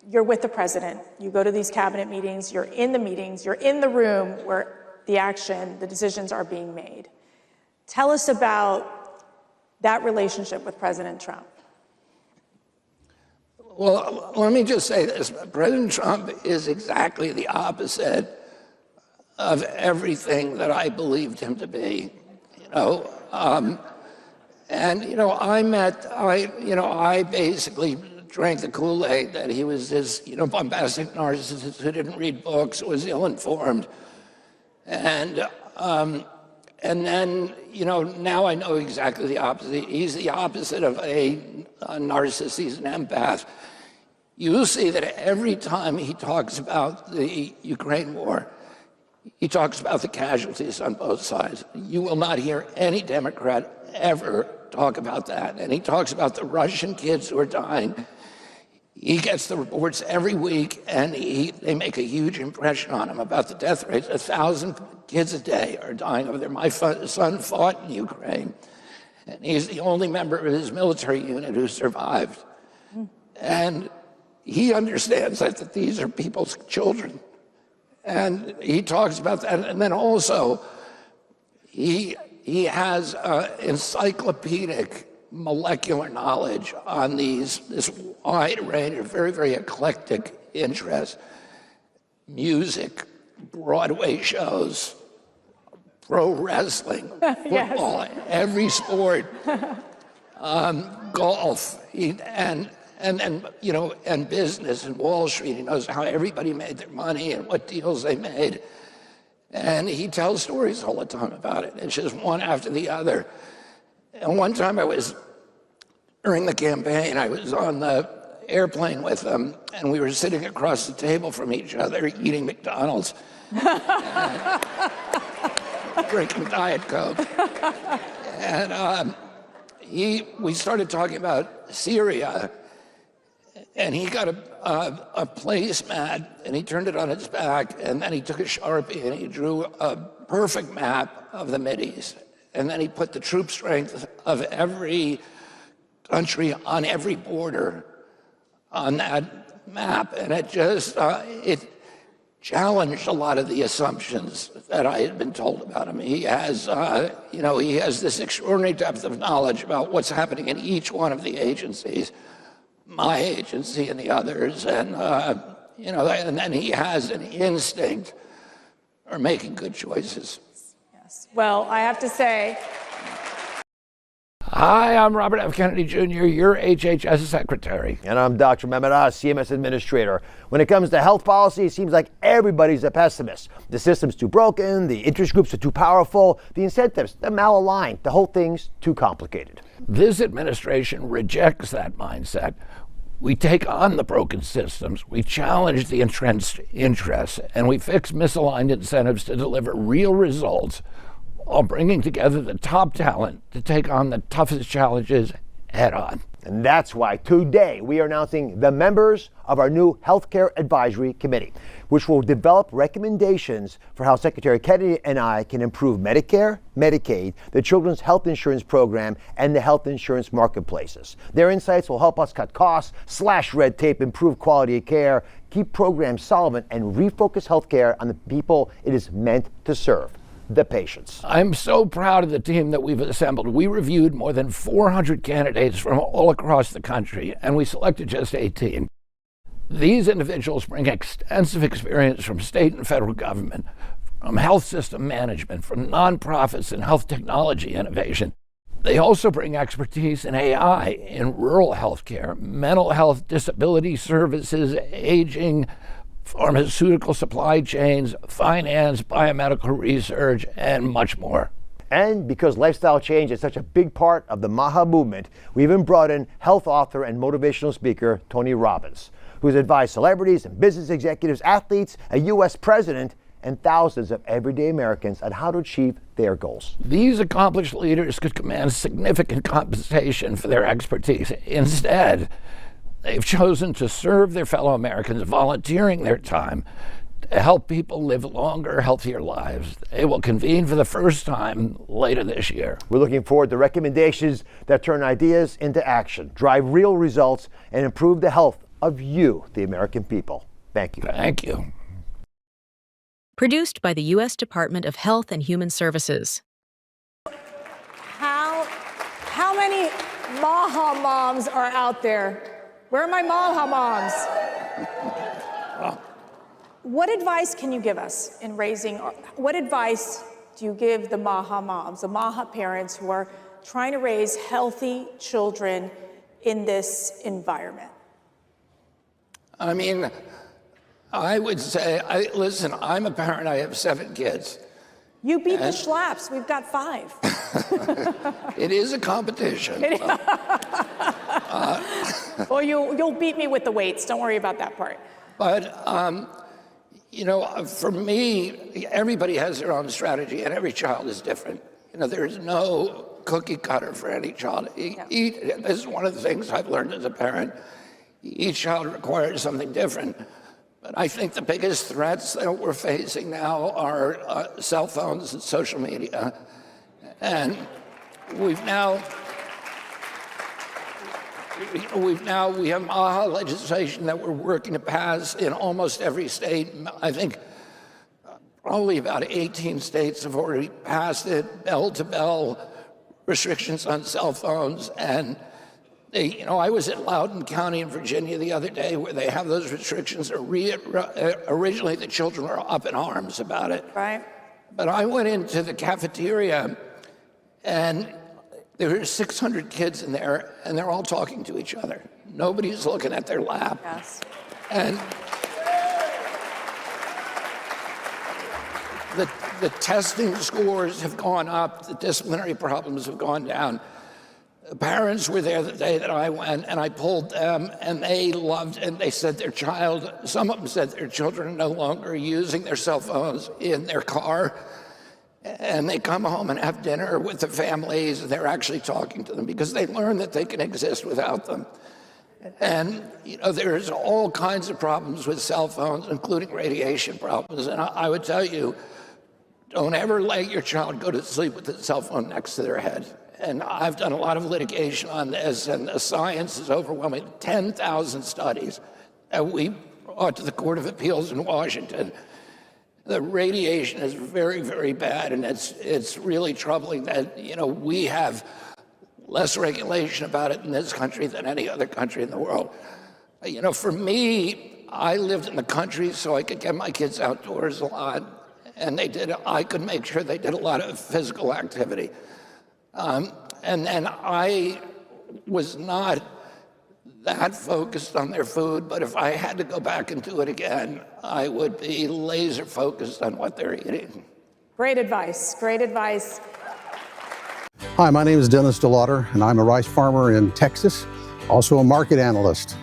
you're with the president, you go to these cabinet meetings, you're in the room where the action, the decisions are being made. Tell us about that relationship with President Trump. Well, let me just say this. President Trump is exactly the opposite of everything that I believed him to be, I basically drank the Kool-Aid that he was this, bombastic narcissist who didn't read books, was ill-informed. And then, now I know exactly the opposite. He's the opposite of a narcissist. He's an empath. You'll see that every time he talks about the Ukraine war, he talks about the casualties on both sides. You will not hear any Democrat ever talk about that. And he talks about the Russian kids who are dying. He gets the reports every week, and they make a huge impression on him about the death rates. 1,000 kids a day are dying over there. My son fought in Ukraine, and he's the only member of his military unit who survived. And he understands that these are people's children. And he talks about that. And then also, he has encyclopedic molecular knowledge on this wide range of very, very eclectic interests. Music, Broadway shows, pro wrestling, football, every sport, golf, and business and Wall Street. He knows how everybody made their money and what deals they made. And he tells stories all the time about it. It's just one after the other. And one time during the campaign, I was on the airplane with him, and we were sitting across the table from each other, eating McDonald's, drinking Diet Coke. And we started talking about Syria, and he got a placemat, and he turned it on its back, and then he took a Sharpie, and he drew a perfect map of the Mideast. And then he put the troop strength of every country on every border on that map. And it just, it challenged a lot of the assumptions that I had been told about him. He has, he has this extraordinary depth of knowledge about what's happening in each one of the agencies, my agency and the others. And, and then he has an instinct for making good choices. Well, I have to say. Hi, I'm Robert F. Kennedy Jr., your HHS secretary. And I'm Dr. MAHA, CMS administrator. When it comes to health policy, it seems like everybody's a pessimist. The system's too broken, the interest groups are too powerful, the incentives, they're malaligned, the whole thing's too complicated. This administration rejects that mindset. We take on the broken systems, we challenge the entrenched interests, and we fix misaligned incentives to deliver real results, while bringing together the top talent to take on the toughest challenges head on. And that's why today we are announcing the members of our new Healthcare Advisory Committee, which will develop recommendations for how Secretary Kennedy and I can improve Medicare, Medicaid, the Children's Health Insurance Program, and the health insurance marketplaces. Their insights will help us cut costs, slash red tape, improve quality of care, keep programs solvent, and refocus healthcare on the people it is meant to serve. The patients. I'm so proud of the team that we've assembled. We reviewed more than 400 candidates from all across the country, and we selected just 18. These individuals bring extensive experience from state and federal government, from health system management, from nonprofits and health technology innovation. They also bring expertise in AI, in rural healthcare, mental health, disability services, aging, pharmaceutical supply chains, finance, biomedical research, and much more. And because lifestyle change is such a big part of the MAHA movement, we even brought in health author and motivational speaker Tony Robbins, who's advised celebrities and business executives, athletes, a U.S. president, and thousands of everyday Americans on how to achieve their goals. These accomplished leaders could command significant compensation for their expertise. Instead, they've chosen to serve their fellow Americans, volunteering their time to help people live longer, healthier lives. They will convene for the first time later this year. We're looking forward to recommendations that turn ideas into action, drive real results, and improve the health of you, the American people. Thank you. Thank you. Produced by the U.S. Department of Health and Human Services. How many MAHA moms are out there? Where are my MAHA moms? What advice can you give us in raising, what advice do you give the MAHA moms, the MAHA parents who are trying to raise healthy children in this environment? I mean, I would say, listen, I'm a parent, I have 7 kids. You beat the schlaps, we've got 5. It is a competition. Well, you'll beat me with the weights, don't worry about that part. But, you know, for me, everybody has their own strategy and every child is different. You know, there's no cookie cutter for any child. This is one of the things I've learned as a parent. Each child requires something different. But I think the biggest threats that we're facing now are cell phones and social media. And we have MAHA legislation that we're working to pass in almost every state. I think probably about 18 states have already passed it, bell-to-bell restrictions on cell phones. And you know, I was at Loudoun County in Virginia the other day where they have those restrictions. Originally, the children were up in arms about it. Right. But I went into the cafeteria and there were 600 kids in there and they're all talking to each other. Nobody's looking at their lap. Yes. And the testing scores have gone up, the disciplinary problems have gone down. The parents were there the day that I went, and I polled them, and they loved, and they said some of them said their children are no longer using their cell phones in their car, and they come home and have dinner with their families, and they're actually talking to them because they learn that they can exist without them. And, you know, there's all kinds of problems with cell phones, including radiation problems, and I would tell you, don't ever let your child go to sleep with a cell phone next to their head. And I've done a lot of litigation on this, and the science is overwhelming. 10,000 studies that we brought to the Court of Appeals in Washington. The radiation is very, very bad, and it's really troubling that, you know, we have less regulation about it in this country than any other country in the world. You know, for me, I lived in the country so I could get my kids outdoors a lot, and I could make sure they did a lot of physical activity. And then I was not that focused on their food, but if I had to go back and do it again, I would be laser focused on what they're eating. Great advice, great advice. Hi, my name is Dennis DeLauder, and I'm a rice farmer in Texas, also a market analyst.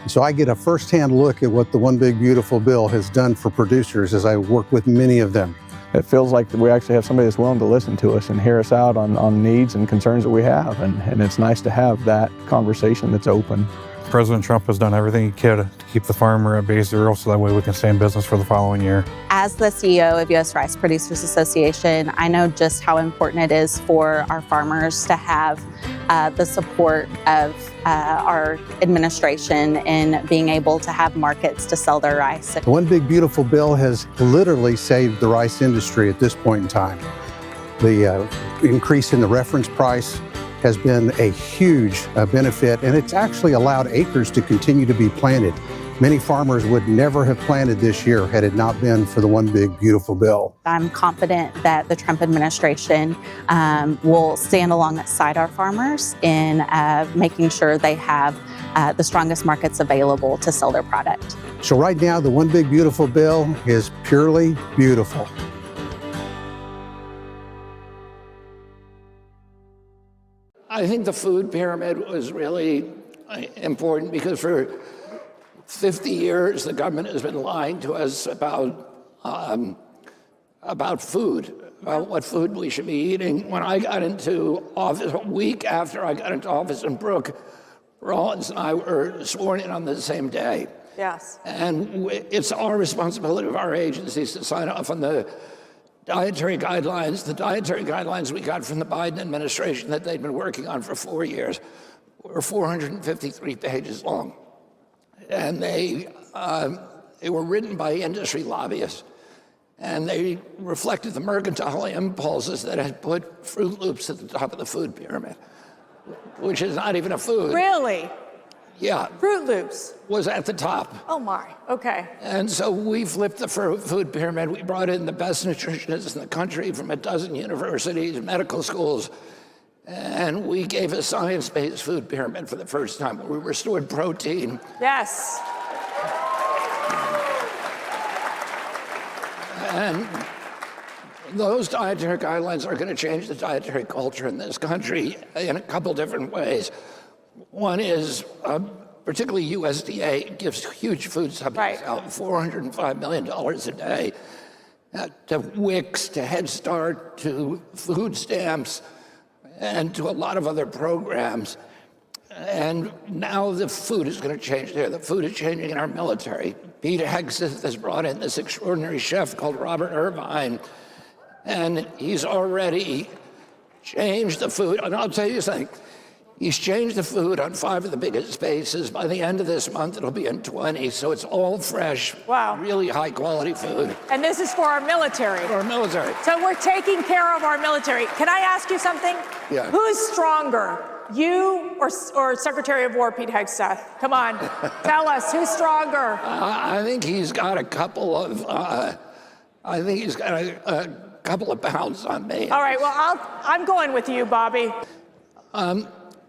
So I get a firsthand look at what the One Big Beautiful Bill has done for producers as I work with many of them. It feels like we actually have somebody that's willing to listen to us and hear us out on needs and concerns that we have. And it's nice to have that conversation that's open. President Trump has done everything he could to keep the farmer at base zero so that way we can stay in business for the following year. As the CEO of U.S. Rice Producers Association, I know just how important it is for our farmers to have the support of our administration in being able to have markets to sell their rice. The One Big Beautiful Bill has literally saved the rice industry at this point in time. The increase in the reference price has been a huge benefit, and it's actually allowed acres to continue to be planted. Many farmers would never have planted this year had it not been for the One Big Beautiful Bill. I'm confident that the Trump administration will stand alongside our farmers in making sure they have the strongest markets available to sell their product. So right now, the One Big Beautiful Bill is purely beautiful. I think the food pyramid was really important because for 50 years, the government has been lying to us about food, about what food we should be eating. When I got into office, a week after I got into office, and Brooke Rollins and I were sworn in on the same day. Yes. And it's our responsibility of our agencies to sign off on the dietary guidelines. The dietary guidelines we got from the Biden administration that they'd been working on for 4 years were 453 pages long. And they were written by industry lobbyists. And they reflected the mercantile impulses that had put Fruit Loops at the top of the food pyramid, which is not even a food. Really? Yeah. Fruit Loops was at the top. Oh my, okay. And so we flipped the food pyramid. We brought in the best nutritionists in the country from a dozen universities, medical schools, and we gave a science-based food pyramid for the first time. We restored protein. Yes. And those dietary guidelines are going to change the dietary culture in this country in a couple different ways. One is, particularly USDA gives huge food subsidies out, $405 million a day, to WICs, to Head Start, to food stamps, and to a lot of other programs. And now the food is going to change there. The food is changing in our military. Pete Hegseth has brought in this extraordinary chef called Robert Irvine, and he's already changed the food. And I'll tell you something. He's changed the food on 5 of the biggest bases. By the end of this month, it'll be in 20. So it's all fresh, really high quality food. And this is for our military. For our military. So we're taking care of our military. Can I ask you something? Yeah. Who's stronger, you or Secretary of War Pete Hegseth? Come on, tell us, who's stronger? I think he's got a couple of, couple of pounds on me. All right, well, I'm going with you, Bobby.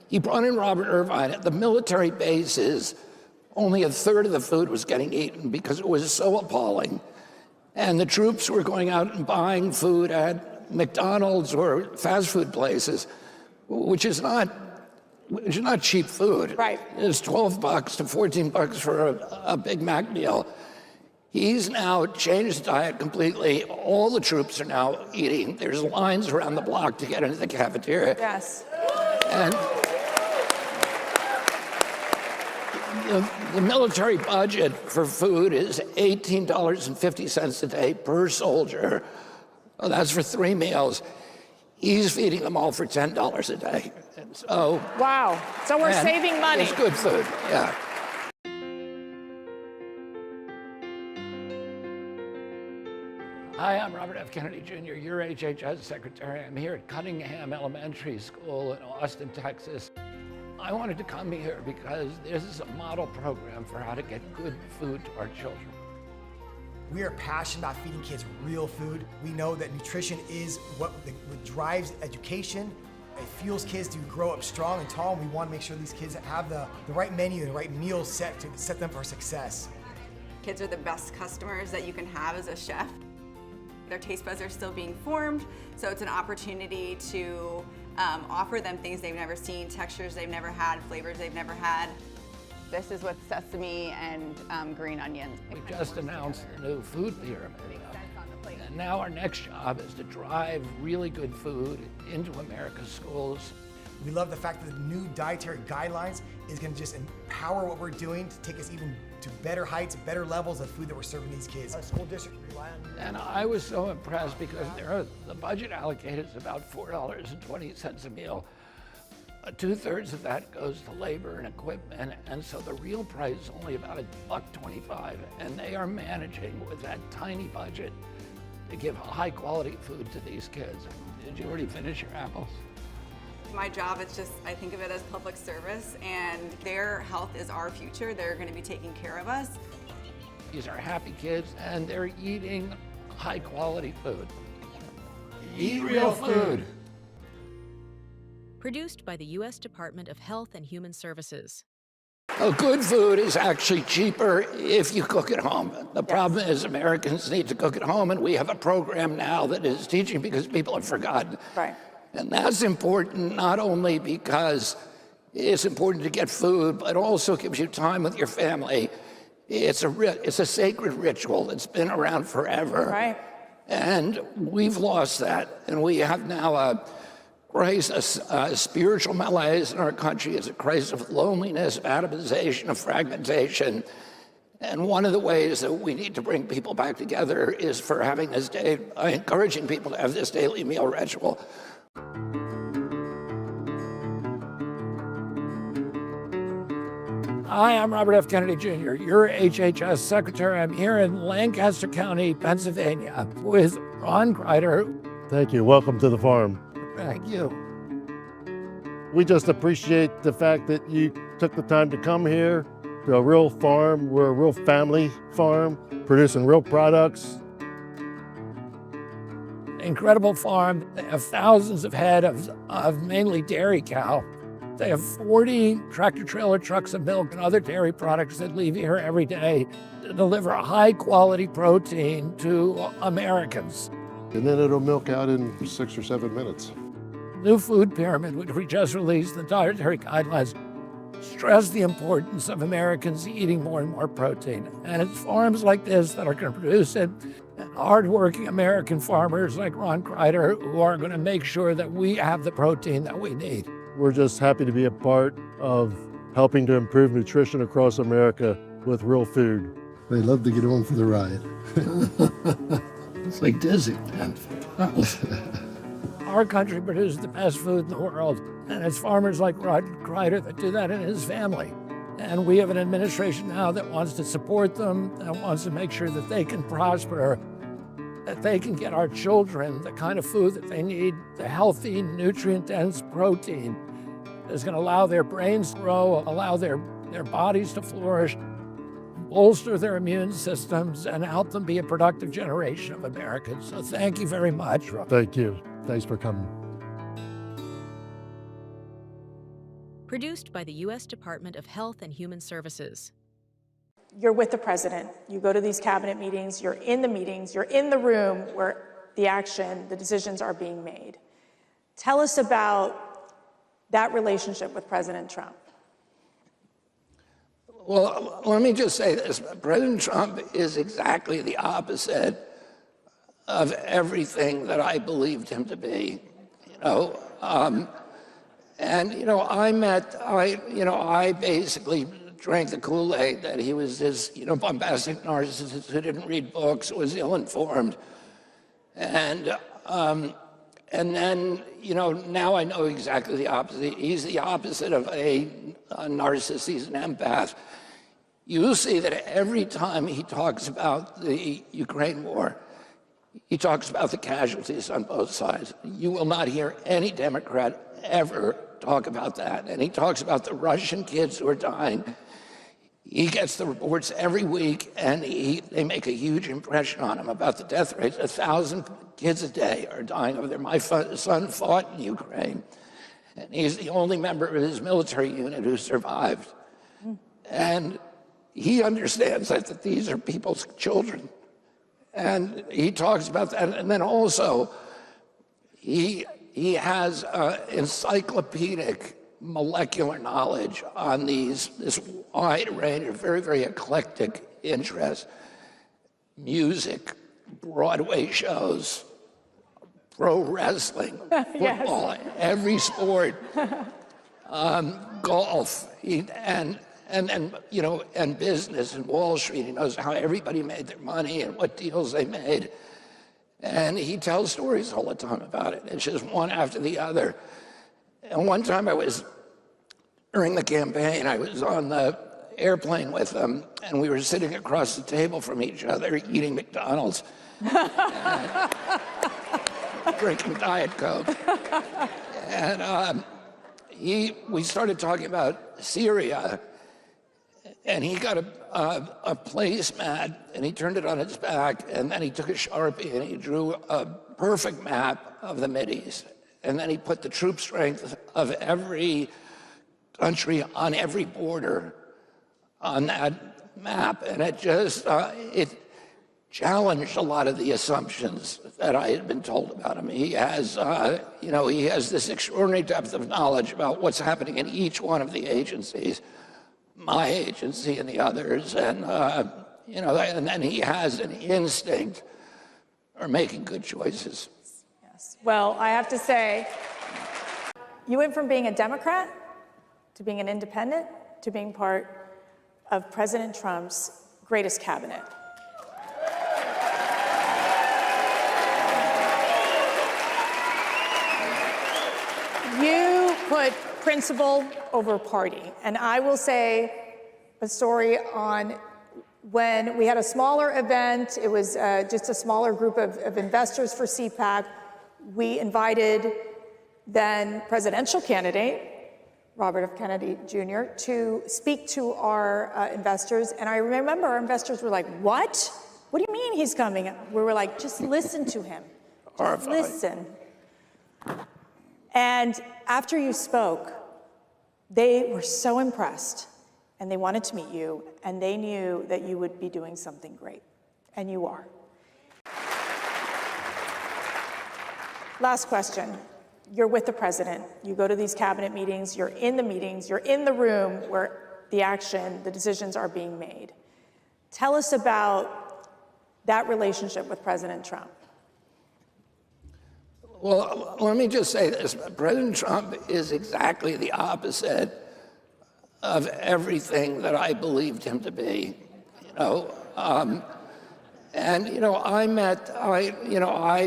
He brought in Robert Irvine. At the military bases, only a third of the food was getting eaten because it was so appalling. And the troops were going out and buying food at McDonald's or fast food places, which is not cheap food. Right. It's $12 to $14 for a Big Mac meal. He's now changed the diet completely. All the troops are now eating. There's lines around the block to get into the cafeteria. Yes. And the military budget for food is $18.50 a day per soldier. Well, that's for 3 meals. He's feeding them all for $10 a day. And so, wow. So we're saving money. It's good food, yeah. Hi, I'm Robert F. Kennedy Jr., your HHS Secretary. I'm here at Cunningham Elementary School in Austin, Texas. I wanted to come here because this is a model program for how to get good food to our children. We are passionate about feeding kids real food. We know that nutrition is what drives education. It fuels kids to grow up strong and tall, and we want to make sure these kids have the right menu and the right meals set to set them for success. Kids are the best customers that you can have as a chef. Their taste buds are still being formed, so it's an opportunity to offer them things they've never seen, textures they've never had, flavors they've never had. This is with sesame and green onions. We just announced the new food pyramid. And now our next job is to drive really good food into America's schools. We love the fact that the new dietary guidelines is going to just empower what we're doing to take us even to better heights, better levels of food that we're serving these kids. Our school district rely on. And I was so impressed because the budget allocated is about $4.20 a meal. 2/3 of that goes to labor and equipment, and so the real price is only about $1.25, and they are managing with that tiny budget to give high quality food to these kids. Did you already finish your apples? My job is just, I think of it as public service, and their health is our future. They're going to be taking care of us. These are happy kids, and they're eating high quality food. Eat real food. Produced by the U.S. Department of Health and Human Services. Well, good food is actually cheaper if you cook at home. The problem is Americans need to cook at home, and we have a program now that is teaching because people have forgotten. Right. And that's important not only because it's important to get food, but also gives you time with your family. It's a sacred ritual that's been around forever. Right. And we've lost that. And we have now a spiritual malaise in our country. It's a crisis of loneliness, of atomization, of fragmentation. And one of the ways that we need to bring people back together is for having this day, encouraging people to have this daily meal ritual. Hi, I'm Robert F. Kennedy Jr., your HHS Secretary. I'm here in Lancaster County, Pennsylvania, with Ron Kreider. Thank you. Welcome to the farm. Thank you. We just appreciate the fact that you took the time to come here to a real farm. We're a real family farm, producing real products. Incredible farm. They have thousands of head of mainly dairy cow. They have 40 tractor-trailer trucks of milk and other dairy products that leave here every day to deliver high-quality protein to Americans. And then it'll milk out in 6 or 7 minutes. New food pyramid, which we just released, the dietary guidelines, stress the importance of Americans eating more and more protein. And it's farms like this that are going to produce it, and hardworking American farmers like Ron Kreider who are going to make sure that we have the protein that we need. We're just happy to be a part of helping to improve nutrition across America with real food. They love to get on for the ride. It's like Disneyland. Our country produces the best food in the world, and it's farmers like Ron Kreider that do that in his family. And we have an administration now that wants to support them, that wants to make sure that they can prosper, that they can get our children the kind of food that they need, the healthy, nutrient-dense protein that's going to allow their brains to grow, allow their bodies to flourish, bolster their immune systems, and help them be a productive generation of Americans. So thank you very much, Rob. Thank you. Thanks for coming. Produced by the U.S. Department of Health and Human Services. You're with the president. You go to these cabinet meetings, you're in the room where the action, the decisions are being made. Tell us about that relationship with President Trump. Well, let me just say this. President Trump is exactly the opposite of everything that I believed him to be, I basically drank the Kool-Aid that he was this, bombastic narcissist who didn't read books, was ill-informed. And then, now I know exactly the opposite. He's the opposite of a narcissist. He's an empath. You see that every time he talks about the Ukraine war, he talks about the casualties on both sides. You will not hear any Democrat ever talk about that. And he talks about the Russian kids who are dying. He gets the reports every week, and they make a huge impression on him about the death rates. 1,000 kids a day are dying over there. My son fought in Ukraine, and he's the only member of his military unit who survived. And he understands that these are people's children. And he talks about that. And then also, he has encyclopedic molecular knowledge on this wide range of very, very eclectic interests. Music, Broadway shows, pro wrestling, football, every sport, golf, and business and Wall Street. He knows how everybody made their money and what deals they made. And he tells stories all the time about it. It's just one after the other. And one time during the campaign, I was on the airplane with him, and we were sitting across the table from each other eating McDonald's, drinking Diet Coke. And we started talking about Syria, and he got a placemat, and he turned it on its back, and then he took a Sharpie and he drew a perfect map of the Mideast. And then he put the troop strength of every country on every border on that map. And it just, it challenged a lot of the assumptions that I had been told about him. He has, he has this extraordinary depth of knowledge about what's happening in each one of the agencies, my agency and the others. And, and then he has an instinct for making good choices. Well, I have to say, you went from being a Democrat to being an independent to being part of President Trump's greatest cabinet. You put principle over party, and I will say a story on when we had a smaller event. It was just a smaller group of investors for CPAC. We invited then presidential candidate Robert F. Kennedy Jr. to speak to our investors. And I remember our investors were like, what? What do you mean he's coming? We were like, just listen to him. Just listen. And after you spoke, they were so impressed and they wanted to meet you and they knew that you would be doing something great. And you are. Last question. You're with the president. You go to these cabinet meetings, you're in the room where the action, the decisions are being made. Tell us about that relationship with President Trump. Well, let me just say this. President Trump is exactly the opposite of everything that I believed him to be, I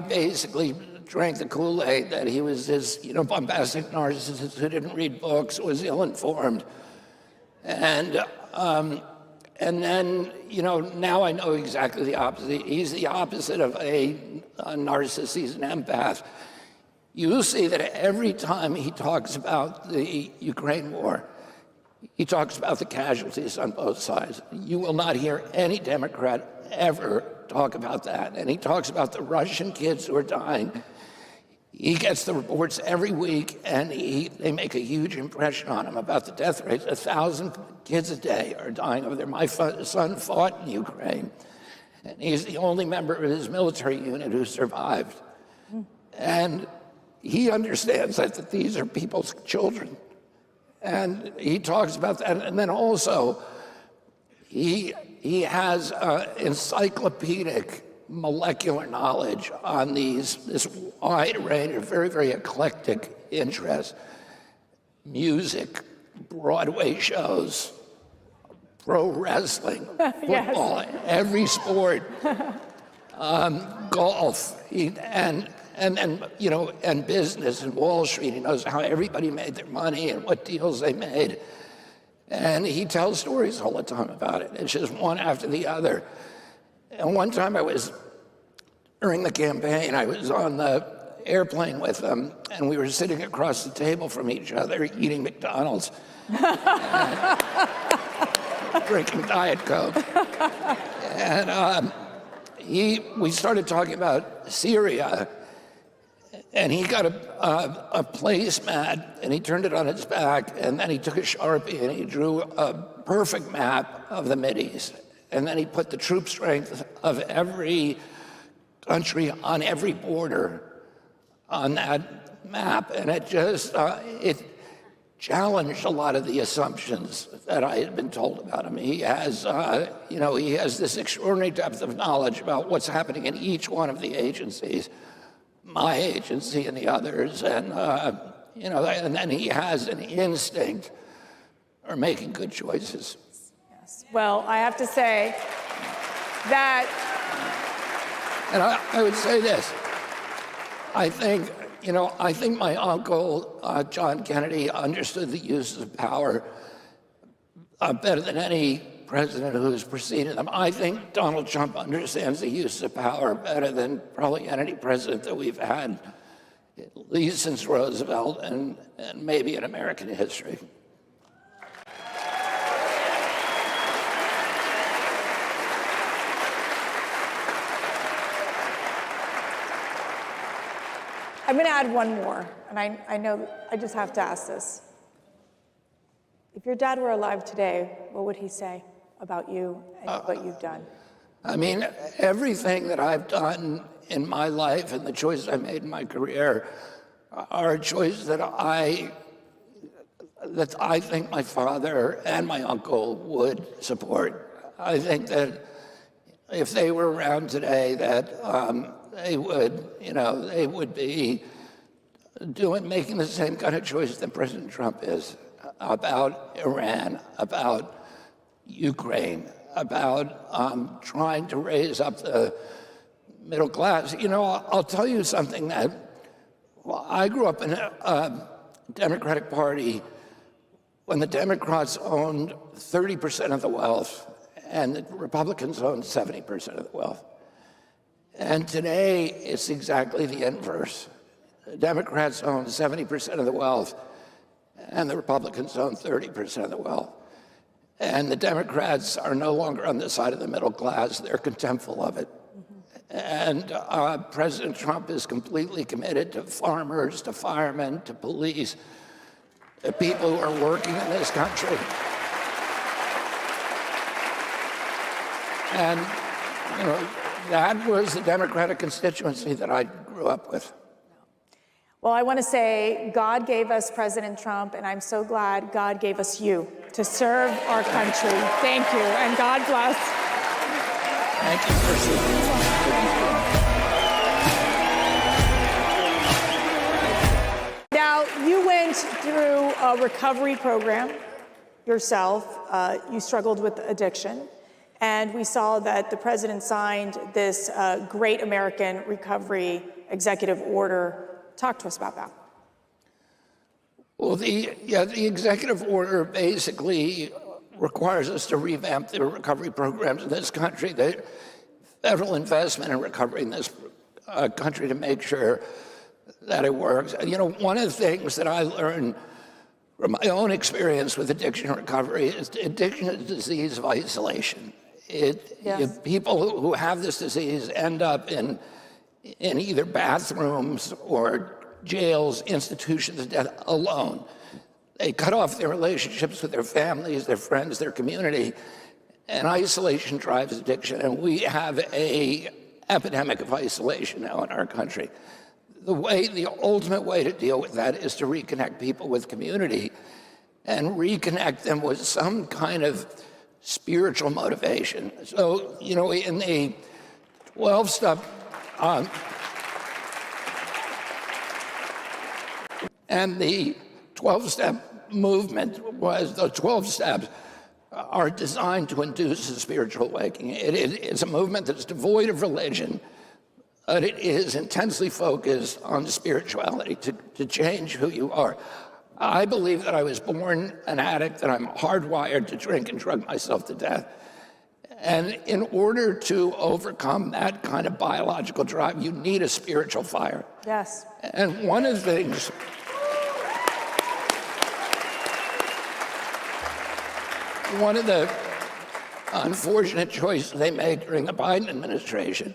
basically drank the Kool-Aid that he was this, bombastic narcissist who didn't read books, was ill-informed. And then, now I know exactly the opposite. He's the opposite of a narcissist. He's an empath. You see that every time he talks about the Ukraine war, he talks about the casualties on both sides. You will not hear any Democrat ever talk about that. And he talks about the Russian kids who are dying. He gets the reports every week, and they make a huge impression on him about the death rates. 1,000 kids a day are dying over there. My son fought in Ukraine, and he's the only member of his military unit who survived. And he understands that these are people's children. And he talks about that. And then also, he has encyclopedic molecular knowledge on this wide range of very, very eclectic interests. Music, Broadway shows, pro wrestling, football, every sport, golf, and business and Wall Street. He knows how everybody made their money and what deals they made. And he tells stories all the time about it. It's just one after the other. And one time during the campaign, I was on the airplane with him, and we were sitting across the table from each other, eating McDonald's, drinking Diet Coke. And we started talking about Syria, and he got a placemat, and he turned it on its back, and then he took a Sharpie, and he drew a perfect map of the Mideast. And then he put the troop strength of every country on every border on that map. And it just, it challenged a lot of the assumptions that I had been told about him. He has, he has this extraordinary depth of knowledge about what's happening in each one of the agencies, my agency and the others. And, and then he has an instinct for making good choices. Well, I have to say that... And I would say this. I think my uncle, John Kennedy, understood the uses of power better than any president who's preceded them. I think Donald Trump understands the use of power better than probably any president that we've had, at least since Roosevelt and maybe in American history. I'm going to add one more, and I know I just have to ask this. If your dad were alive today, what would he say about you and what you've done? I mean, everything that I've done in my life and the choices I made in my career are choices that I think my father and my uncle would support. I think that if they were around today, that they would be making the same kind of choices that President Trump is about Iran, about Ukraine, about trying to raise up the middle class. I'll tell you something that I grew up in a Democratic Party when the Democrats owned 30% of the wealth and the Republicans owned 70% of the wealth. And today, it's exactly the inverse. The Democrats own 70% of the wealth and the Republicans own 30% of the wealth. And the Democrats are no longer on the side of the middle class. They're contemptful of it. And President Trump is completely committed to farmers, to firemen, to police, to people who are working in this country. And, you know, that was the Democratic constituency that I grew up with. Well, I want to say God gave us President Trump, and I'm so glad God gave us you to serve our country. Thank you, and God bless. Thank you for Now, you went through a recovery program yourself. You struggled with addiction. And we saw that the president signed this Great American Recovery Executive Order. Talk to us about that. Well, the executive order basically requires us to revamp the recovery programs in this country. The federal investment in recovery in this country to make sure that it works. You know, one of the things that I learned from my own experience with addiction recovery is addiction is a disease of isolation. People who have this disease end up in either bathrooms or jails, institutions of death alone. They cut off their relationships with their families, their friends, their community, and isolation drives addiction. And we have an epidemic of isolation now in our country. The ultimate way to deal with that is to reconnect people with community and reconnect them with some kind of spiritual motivation. So, you know, in the 12-step and the 12-step movement was, the 12 steps are designed to induce a spiritual awakening. It's a movement that's devoid of religion, but it is intensely focused on spirituality to change who you are. I believe that I was born an addict, that I'm hardwired to drink and drug myself to death. And in order to overcome that kind of biological drive, you need a spiritual fire. Yes. And one of the things, one of the unfortunate choices they made during the Biden administration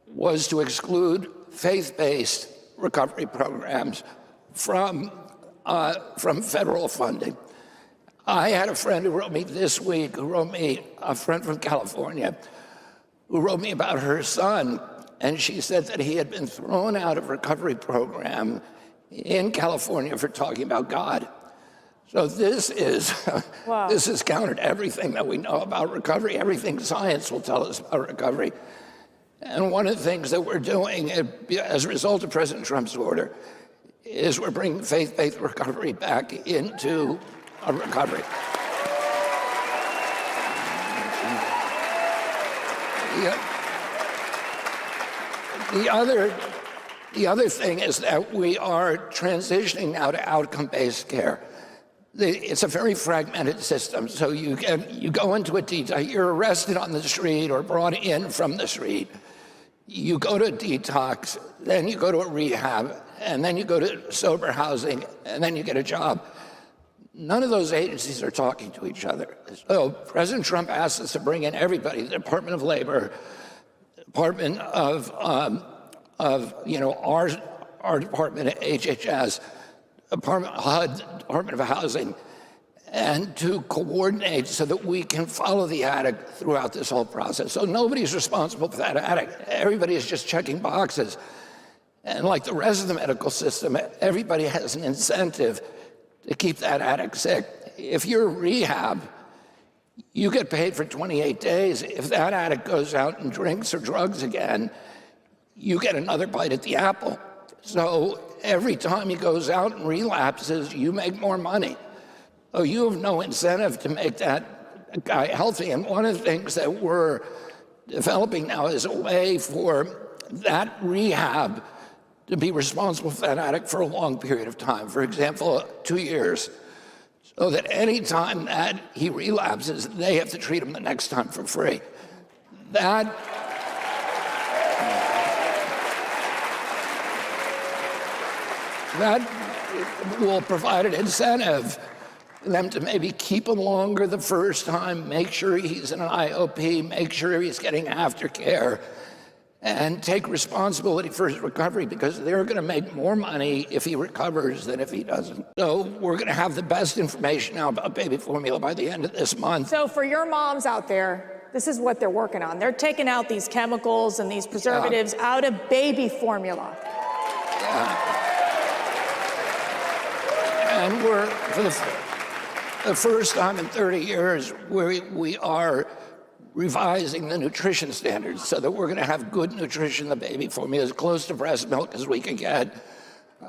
was to exclude faith-based recovery programs from federal funding. I had a friend who wrote me this week, a friend from California, who wrote me about her son, and she said that he had been thrown out of a recovery program in California for talking about God. So this is, wow. This has countered everything that we know about recovery, everything science will tell us about recovery. And one of the things that we're doing as a result of President Trump's order is we're bringing faith-based recovery back into a recovery. The other thing is that we are transitioning now to outcome-based care. It's a very fragmented system. So you go into a detox, you're arrested on the street or brought in from the street. You go to a detox, then you go to a rehab, and then you go to sober housing, and then you get a job. None of those agencies are talking to each other. So President Trump asked us to bring in everybody, the Department of Labor, Department of our department at HHS, HUD, Department of Housing, and to coordinate so that we can follow the addict throughout this whole process. So nobody's responsible for that addict. Everybody is just checking boxes. And like the rest of the medical system, everybody has an incentive to keep that addict sick. If you're rehab, you get paid for 28 days. If that addict goes out and drinks or drugs again, you get another bite at the apple. So every time he goes out and relapses, you make more money. So you have no incentive to make that guy healthy. And one of the things that we're developing now is a way for that rehab to be responsible for that addict for a long period of time. For example, 2 years. so that any time that he relapses, they have to treat him the next time for free. That will provide an incentive for them to maybe keep him longer the first time, make sure he's in an IOP, make sure he's getting aftercare, and take responsibility for his recovery, because they're going to make more money if he recovers than if he doesn't. So we're going to have the best information now about baby formula by the end of this month. So for your moms out there, this is what they're working on. They're taking out these chemicals and these preservatives out of baby formula. Yeah. And we're, for the first time in 30 years, we are revising the nutrition standards so that we're going to have good nutrition in the baby formula, as close to breast milk as we can get.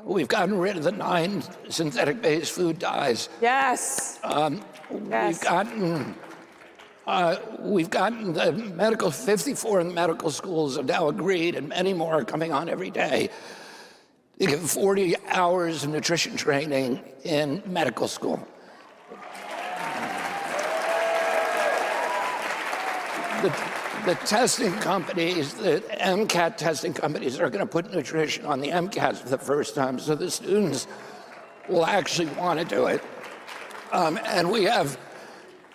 We've gotten rid of the 9 synthetic-based food dyes. Yes. We've gotten the medical, 54 in the medical schools have now agreed, and many more are coming on every day. They give 40 hours of nutrition training in medical school. The testing companies, the MCAT testing companies, are going to put nutrition on the MCATs for the first time, so the students will actually want to do it. And we have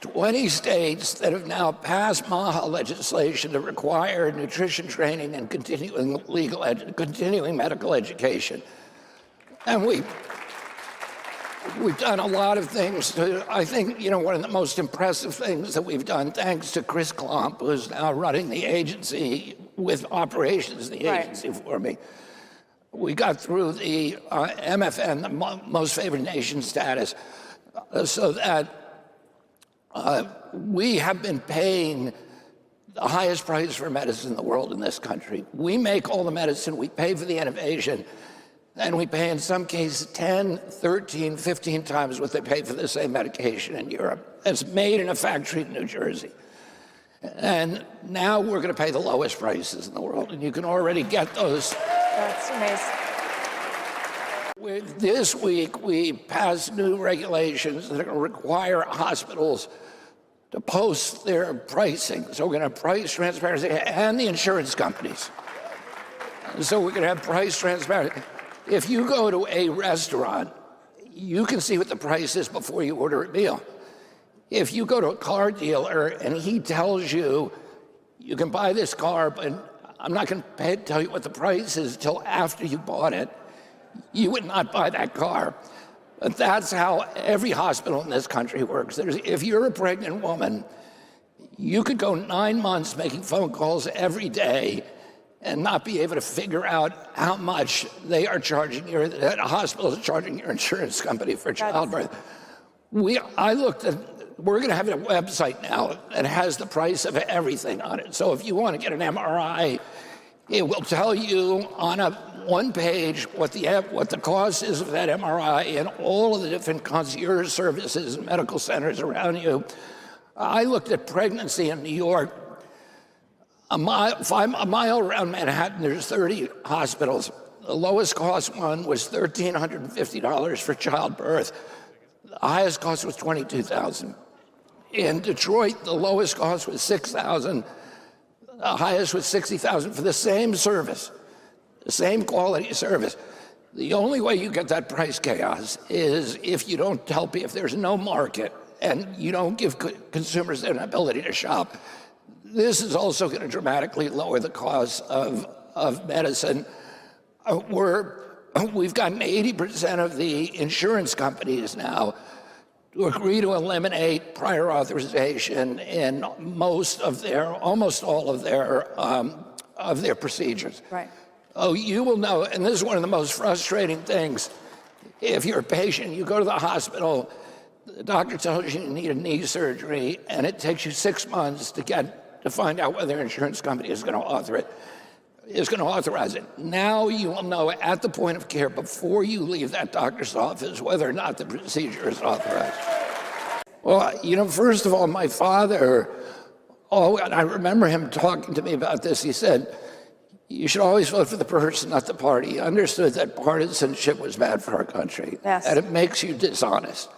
20 states that have now passed MAHA legislation to require nutrition training and continuing medical education. And we've done a lot of things to, I think, one of the most impressive things that we've done, thanks to Chris Klomp, who's now running the agency with operations in the agency for me. We got through the MFN, the most favored nation status, so that we have been paying the highest price for medicine in the world in this country. We make all the medicine, we pay for the innovation, and we pay in some cases 10, 13, 15 times what they pay for the same medication in Europe. It's made in a factory in New Jersey. And now we're going to pay the lowest prices in the world, and you can already get those. That's amazing. This week, we passed new regulations that are going to require hospitals to post their pricing. So we're going to have price transparency, and the insurance companies. So we're going to have price transparency. If you go to a restaurant, you can see what the price is before you order a meal. If you go to a car dealer and he tells you, you can buy this car, but I'm not going to tell you what the price is until after you bought it, you would not buy that car. But that's how every hospital in this country works. If you're a pregnant woman, you could go 9 months making phone calls every day and not be able to figure out how much they are charging you, that a hospital is charging your insurance company for childbirth. We're going to have a website now that has the price of everything on it. So if you want to get an MRI, it will tell you on one page what the cost is of that MRI and all of the different concierge services and medical centers around you. I looked at pregnancy in New York. A mile around Manhattan, there's 30 hospitals. The lowest cost one was $1,350 for childbirth. The highest cost was $22,000. In Detroit, the lowest cost was $6,000. The highest was $60,000 for the same service, the same quality service. The only way you get that price chaos is if you don't tell people, if there's no market and you don't give consumers an ability to shop. This is also going to dramatically lower the cost of medicine. We've gotten 80% of the insurance companies now to agree to eliminate prior authorization in almost all of their procedures. Right. Oh, you will know, and this is one of the most frustrating things. If you're a patient, you go to the hospital, the doctor tells you you need a knee surgery, and it takes you 6 months to find out whether your insurance company is going to authorize it. Now you will know at the point of care, before you leave that doctor's office, whether or not the procedure is authorized. Well, first of all, my father, and I remember him talking to me about this. He said, you should always vote for the person, not the party. He understood that partisanship was bad for our country, yes, and it makes you dishonest.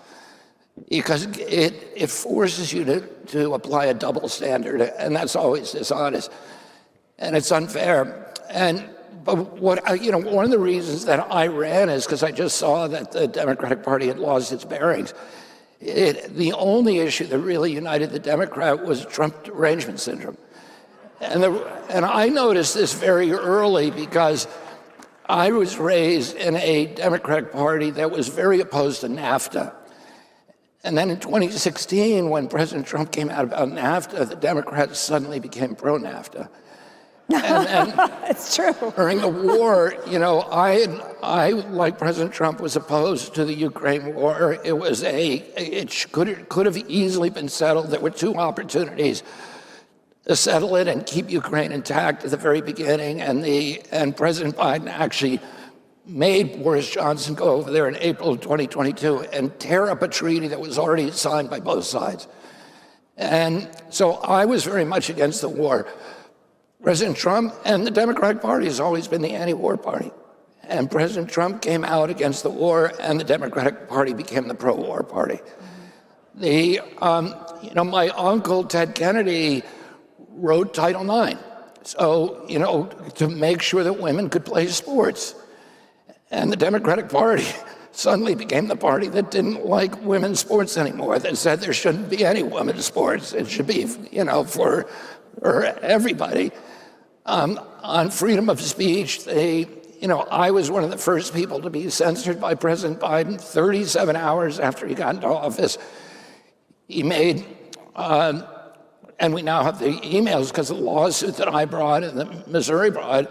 because it forces you to apply a double standard, and that's always dishonest, and it's unfair. But one of the reasons that I ran is because I just saw that the Democratic Party had lost its bearings. The only issue that really united the Democrat was Trump derangement syndrome. And I noticed this very early because I was raised in a Democratic Party that was very opposed to NAFTA. And then in 2016, when President Trump came out about NAFTA, the Democrats suddenly became pro-NAFTA. And it's true. During the war, I, like President Trump, was opposed to the Ukraine war. It could have easily been settled. There were two opportunities to settle it and keep Ukraine intact at the very beginning. And President Biden actually made Boris Johnson go over there in April of 2022 and tear up a treaty that was already signed by both sides. And so I was very much against the war. President Trump and the Democratic Party has always been the anti-war party. And President Trump came out against the war, and the Democratic Party became the pro-war party. My uncle, Ted Kennedy, wrote Title IX. So, to make sure that women could play sports. And the Democratic Party suddenly became the party that didn't like women's sports anymore, that said there shouldn't be any women's sports. It should be, for everybody. On freedom of speech, I was one of the first people to be censored by President Biden 37 hours after he got into office. He made, and we now have the emails because of the lawsuit that I brought and the Missouri brought,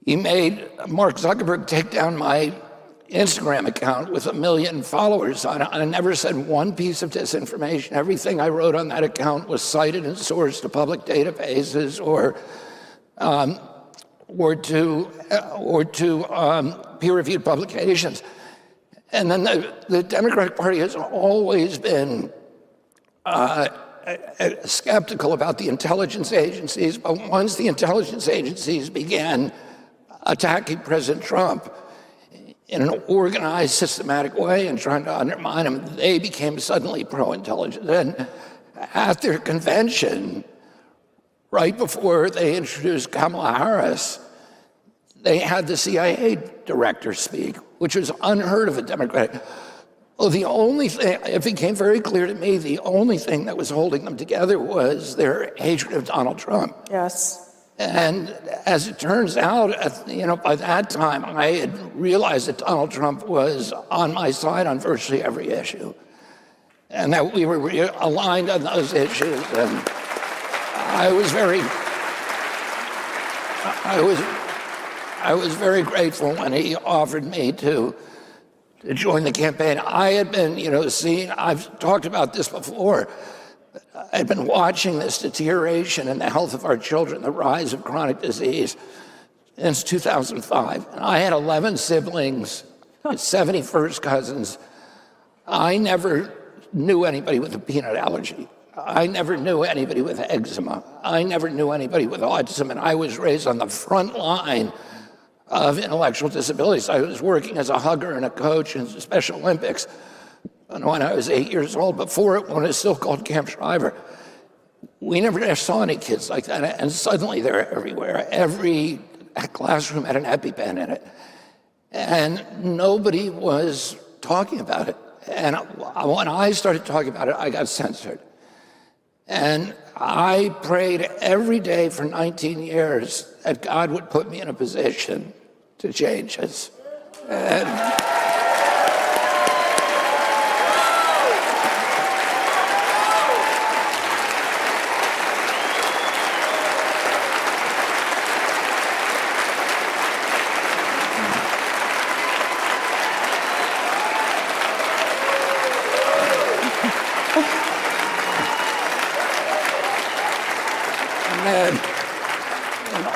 he made Mark Zuckerberg take down my Instagram account with 1 million followers on it. I never said one piece of disinformation. Everything I wrote on that account was cited and sourced to public databases or to peer-reviewed publications. And then the Democratic Party has always been skeptical about the intelligence agencies, but once the intelligence agencies began attacking President Trump in an organized, systematic way and trying to undermine him, they became suddenly pro-intelligence. And at their convention, right before they introduced Kamala Harris, they had the CIA director speak, which was unheard of a Democrat. Well, the only thing, it became very clear to me, the only thing that was holding them together was their hatred of Donald Trump. Yes. And as it turns out, by that time, I had realized that Donald Trump was on my side on virtually every issue, and that we were aligned on those issues. And I was very grateful when he offered me to join the campaign. I had been, I've talked about this before. I've been watching this deterioration in the health of our children, the rise of chronic disease, since 2005. And I had 11 siblings, 70 first cousins. I never knew anybody with a peanut allergy. I never knew anybody with eczema. I never knew anybody with autism, and I was raised on the front line of intellectual disabilities. I was working as a hugger and a coach in Special Olympics when I was 8 years old, before it, when it was still called Camp Shriver. We never saw any kids like that, and suddenly they're everywhere. Every classroom had an EpiPen in it, and nobody was talking about it. And when I started talking about it, I got censored. And I prayed every day for 19 years that God would put me in a position to change this.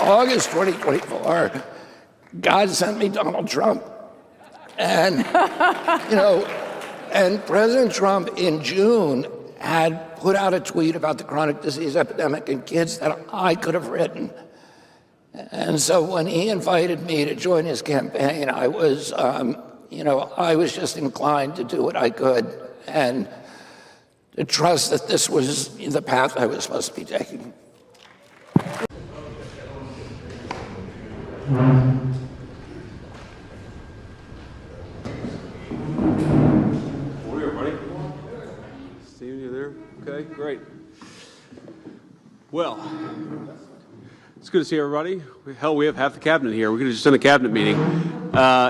August 2024, God sent me Donald Trump. And, and President Trump in June had put out a tweet about the chronic disease epidemic in kids that I could have written. And so when he invited me to join his campaign, I was just inclined to do what I could. and to trust that this was the path I was supposed to be taking. Morning, everybody. Steven, you there? Okay, great. Well, it's good to see everybody. Hell, we have half the cabinet here. We could have just done a cabinet meeting.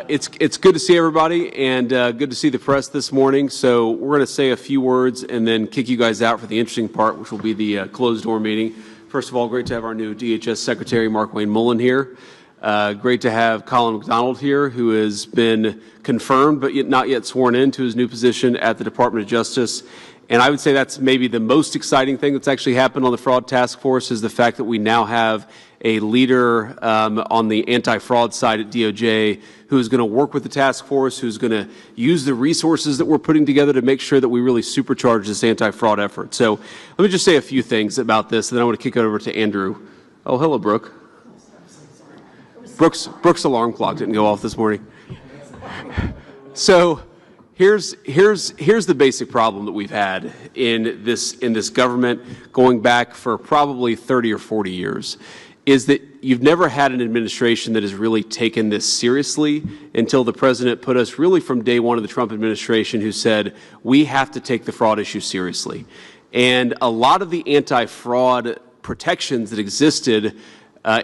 It's good to see everybody, and good to see the press this morning. So we're going to say a few words and then kick you guys out for the interesting part, which will be the closed-door meeting. First of all, great to have our new DHS Secretary, Mark Wayne Mullen, here. Great to have Colin McDonald here, who has been confirmed but not yet sworn into his new position at the Department of Justice. And I would say that's maybe the most exciting thing that's actually happened on the Fraud Task Force is the fact that we now have a leader on the anti-fraud side at DOJ who is going to work with the task force, who's going to use the resources that we're putting together to make sure that we really supercharge this anti-fraud effort. So let me just say a few things about this, and then I want to kick it over to Andrew. Oh, hello, Brooke. Brooke's alarm clock didn't go off this morning. So here's the basic problem that we've had in this government going back for probably 30 or 40 years, is that you've never had an administration that has really taken this seriously until the president put us really from day one of the Trump administration, who said we have to take the fraud issue seriously. And a lot of the anti-fraud protections that existed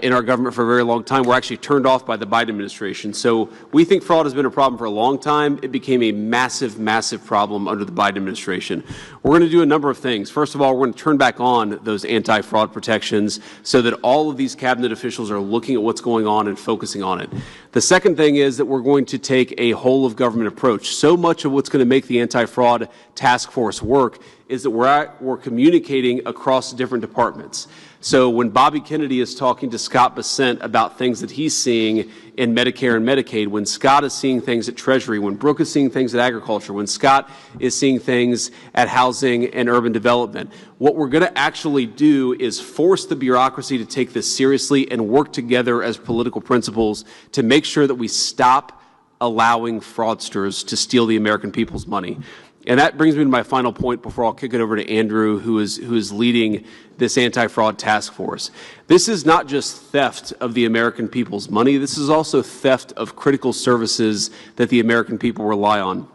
in our government for a very long time were actually turned off by the Biden administration. So we think fraud has been a problem for a long time. It became a massive, massive problem under the Biden administration. We're going to do a number of things. First of all, we're going to turn back on those anti-fraud protections so that all of these cabinet officials are looking at what's going on and focusing on it. The second thing is that we're going to take a whole-of-government approach. So much of what's going to make the anti-fraud task force work is that we're communicating across different departments. So when Bobby Kennedy is talking to Scott Bessent about things that he's seeing in Medicare and Medicaid, when Scott is seeing things at Treasury, when Brooke is seeing things at Agriculture, when Scott is seeing things at Housing and Urban Development, what we're going to actually do is force the bureaucracy to take this seriously and work together as political principles to make sure that we stop allowing fraudsters to steal the American people's money. And that brings me to my final point before I'll kick it over to Andrew, who is leading this anti-fraud task force. This is not just theft of the American people's money. This is also theft of critical services that the American people rely on.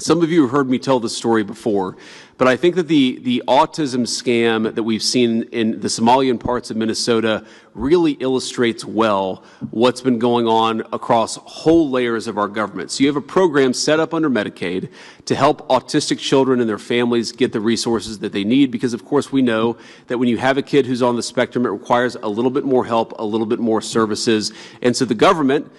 Some of you have heard me tell this story before, but I think that the autism scam that we've seen in the Somalian parts of Minnesota really illustrates well what's been going on across whole layers of our government. So you have a program set up under Medicaid to help autistic children and their families get the resources that they need, because of course we know that when you have a kid who's on the spectrum, it requires a little bit more help, a little bit more services. And so the government,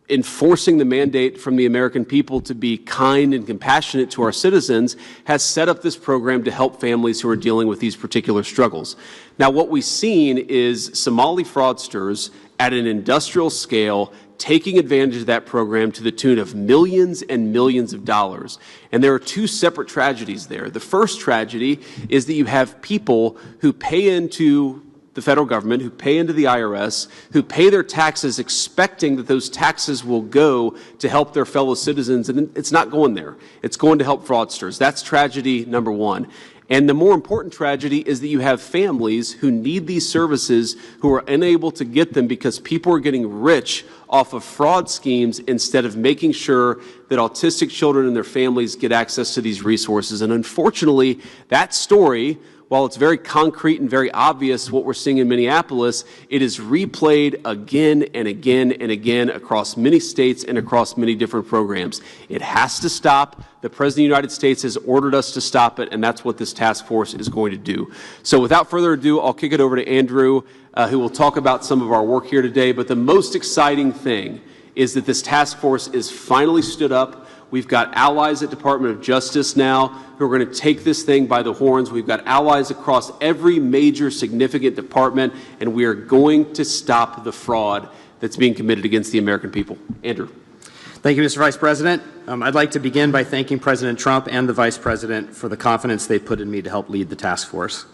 enforcing the mandate from the American people to be kind and compassionate to our citizens, has set up this program to help families who are dealing with these particular struggles. Now, what we've seen is Somali fraudsters at an industrial scale taking advantage of that program to the tune of millions and millions of dollars. And there are two separate tragedies there. The first tragedy is that you have people who pay into the federal government, who pay into the IRS, who pay their taxes expecting that those taxes will go to help their fellow citizens, and it's not going there. It's going to help fraudsters. That's tragedy number one. And the more important tragedy is that you have families who need these services who are unable to get them because people are getting rich off of fraud schemes instead of making sure that autistic children and their families get access to these resources. And unfortunately, that story, while it's very concrete and very obvious what we're seeing in Minneapolis, it is replayed again and again and again across many states and across many different programs. It has to stop. The President of the United States has ordered us to stop it, and that's what this task force is going to do. So without further ado, I'll kick it over to Andrew, who will talk about some of our work here today. But the most exciting thing is that this task force is finally stood up. We've got allies at Department of Justice now who are going to take this thing by the horns. We've got allies across every major significant department, and we are going to stop the fraud that's being committed against the American people. Andrew. Thank you, Mr. Vice President. I'd like to begin by thanking President Trump and the Vice President for the confidence they put in me to help lead the task force.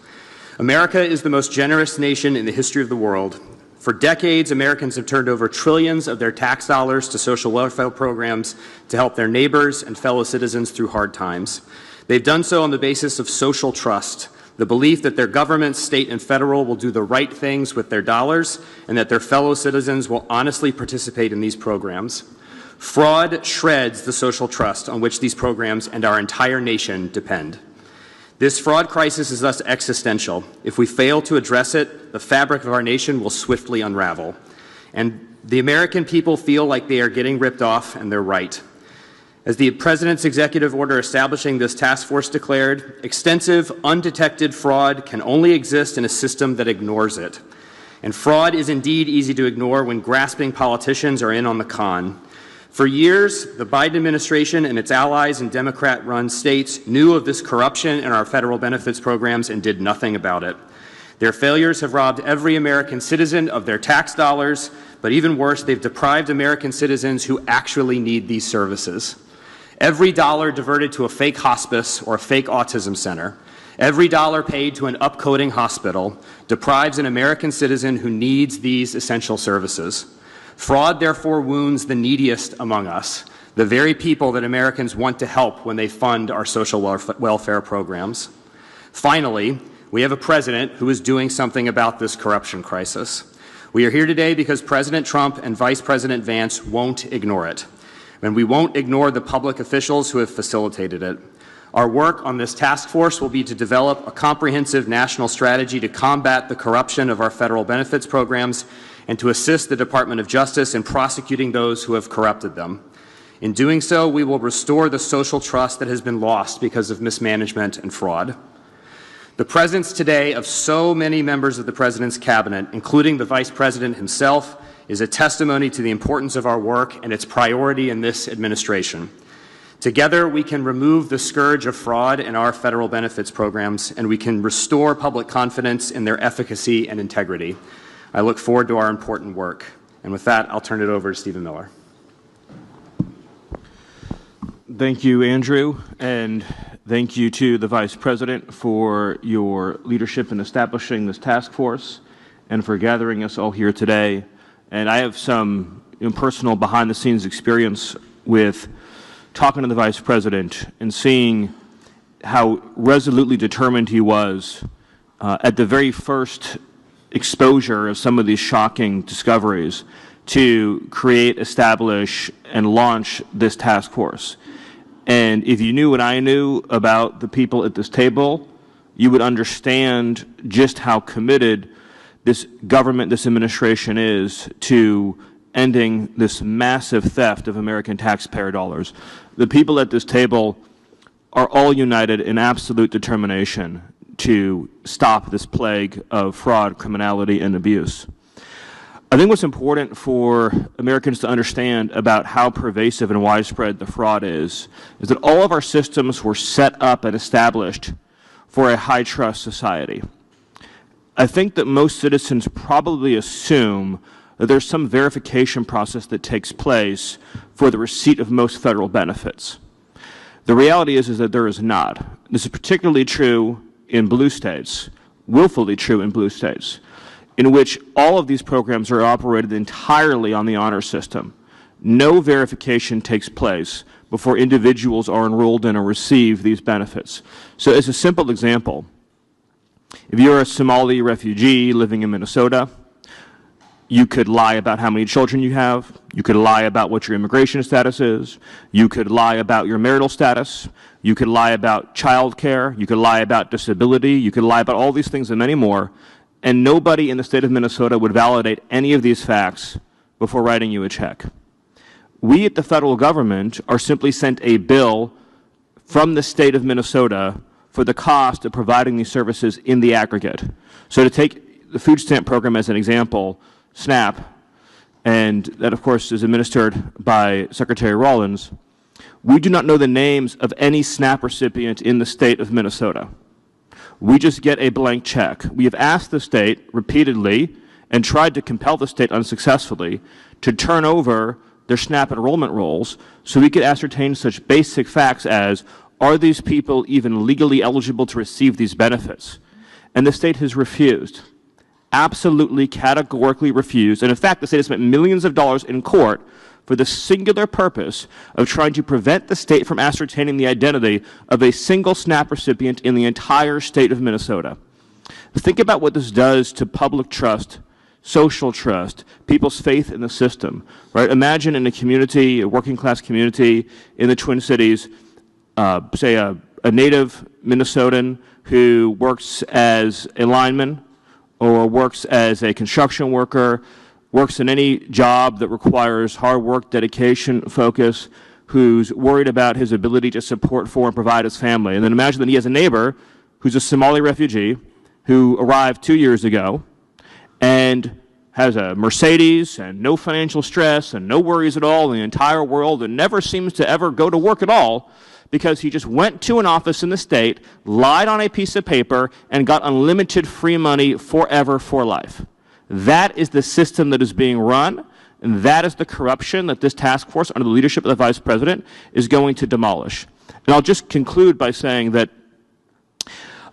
America is the most generous nation in the history of the world. For decades, Americans have turned over trillions of their tax dollars to social welfare programs to help their neighbors and fellow citizens through hard times. They've done so on the basis of social trust, the belief that their governments, state and federal, will do the right things with their dollars and that their fellow citizens will honestly participate in these programs. Fraud shreds the social trust on which these programs and our entire nation depend. This fraud crisis is thus existential. If we fail to address it, the fabric of our nation will swiftly unravel. And the American people feel like they are getting ripped off, and they're right. As the President's executive order establishing this task force declared, extensive, undetected fraud can only exist in a system that ignores it. And fraud is indeed easy to ignore when grasping politicians are in on the con. For years, the Biden administration and its allies in Democrat-run states knew of this corruption in our federal benefits programs and did nothing about it. Their failures have robbed every American citizen of their tax dollars, but even worse, they've deprived American citizens who actually need these services. Every dollar diverted to a fake hospice or a fake autism center, every dollar paid to an upcoding hospital deprives an American citizen who needs these essential services. Fraud, therefore, wounds the neediest among us, the very people that Americans want to help when they fund our social welfare programs. Finally, we have a president who is doing something about this corruption crisis. We are here today because President Trump and Vice President Vance won't ignore it. And we won't ignore the public officials who have facilitated it. Our work on this task force will be to develop a comprehensive national strategy to combat the corruption of our federal benefits programs and to assist the Department of Justice in prosecuting those who have corrupted them. In doing so, we will restore the social trust that has been lost because of mismanagement and fraud. The presence today of so many members of the President's cabinet, including the Vice President himself, is a testimony to the importance of our work and its priority in this administration. Together, we can remove the scourge of fraud in our federal benefits programs, and we can restore public confidence in their efficacy and integrity. I look forward to our important work. And with that, I'll turn it over to Stephen Miller. Thank you, Andrew, and thank you to the Vice President for your leadership in establishing this task force and for gathering us all here today. And I have some personal behind-the-scenes experience with talking to the Vice President and seeing how resolutely determined he was at the very first exposure of some of these shocking discoveries to create, establish, and launch this task force. And if you knew what I knew about the people at this table, you would understand just how committed this government, this administration is to ending this massive theft of American taxpayer dollars. The people at this table are all united in absolute determination to stop this plague of fraud, criminality, and abuse. I think what's important for Americans to understand about how pervasive and widespread the fraud is that all of our systems were set up and established for a high-trust society. I think that most citizens probably assume that there's some verification process that takes place for the receipt of most federal benefits. The reality is that there is not. This is particularly true in blue states, willfully true in blue states, in which all of these programs are operated entirely on the honor system. No verification takes place before individuals are enrolled in or receive these benefits. So as a simple example, if you're a Somali refugee living in Minnesota, you could lie about how many children you have. You could lie about what your immigration status is. You could lie about your marital status. You could lie about child care. You could lie about disability. You could lie about all these things and many more. And nobody in the state of Minnesota would validate any of these facts before writing you a check. We at the federal government are simply sent a bill from the state of Minnesota for the cost of providing these services in the aggregate. So to take the food stamp program as an example, SNAP, and that of course is administered by Secretary Rollins, we do not know the names of any SNAP recipient in the state of Minnesota. We just get a blank check. We have asked the state repeatedly and tried to compel the state unsuccessfully to turn over their SNAP enrollment rolls so we could ascertain such basic facts as, are these people even legally eligible to receive these benefits? And the state has refused. absolutely categorically refused, and in fact the state has spent millions of dollars in court for the singular purpose of trying to prevent the state from ascertaining the identity of a single SNAP recipient in the entire state of Minnesota. Think about what this does to public trust, social trust, people's faith in the system, right? Imagine in a community, a working class community in the Twin Cities, say a native Minnesotan who works as a lineman or works as a construction worker, works in any job that requires hard work, dedication, focus, who's worried about his ability to support for and provide his family. And then imagine that he has a neighbor who's a Somali refugee who arrived 2 years ago and has a Mercedes and no financial stress and no worries at all in the entire world and never seems to ever go to work at all because he just went to an office in the state, lied on a piece of paper, and got unlimited free money forever for life. That is the system that is being run, and that is the corruption that this task force under the leadership of the Vice President is going to demolish. And I'll just conclude by saying that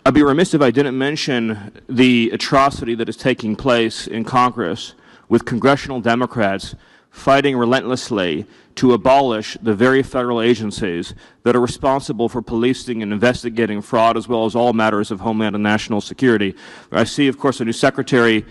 I'd be remiss if I didn't mention the atrocity that is taking place in Congress with congressional Democrats fighting relentlessly to abolish the very federal agencies that are responsible for policing and investigating fraud as well as all matters of homeland and national security. I see, of course, a new secretary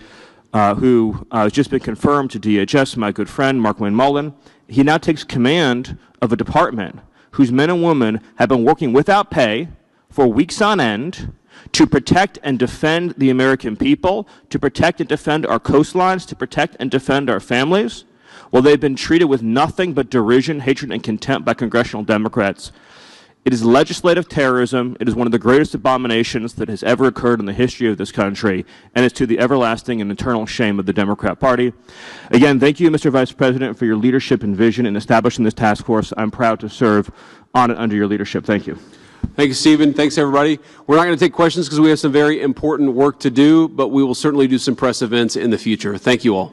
who has just been confirmed to DHS, my good friend, Mark Wayne Mullen. He now takes command of a department whose men and women have been working without pay for weeks on end to protect and defend the American people, to protect and defend our coastlines, to protect and defend our families. Well, they've been treated with nothing but derision, hatred, and contempt by congressional Democrats. It is legislative terrorism. It is one of the greatest abominations that has ever occurred in the history of this country, and it's to the everlasting and eternal shame of the Democrat Party. Again, thank you, Mr. Vice President, for your leadership and vision in establishing this task force. I'm proud to serve on it under your leadership. Thank you. Thank you, Stephen. Thanks, everybody. We're not going to take questions because we have some very important work to do, but we will certainly do some press events in the future. Thank you all.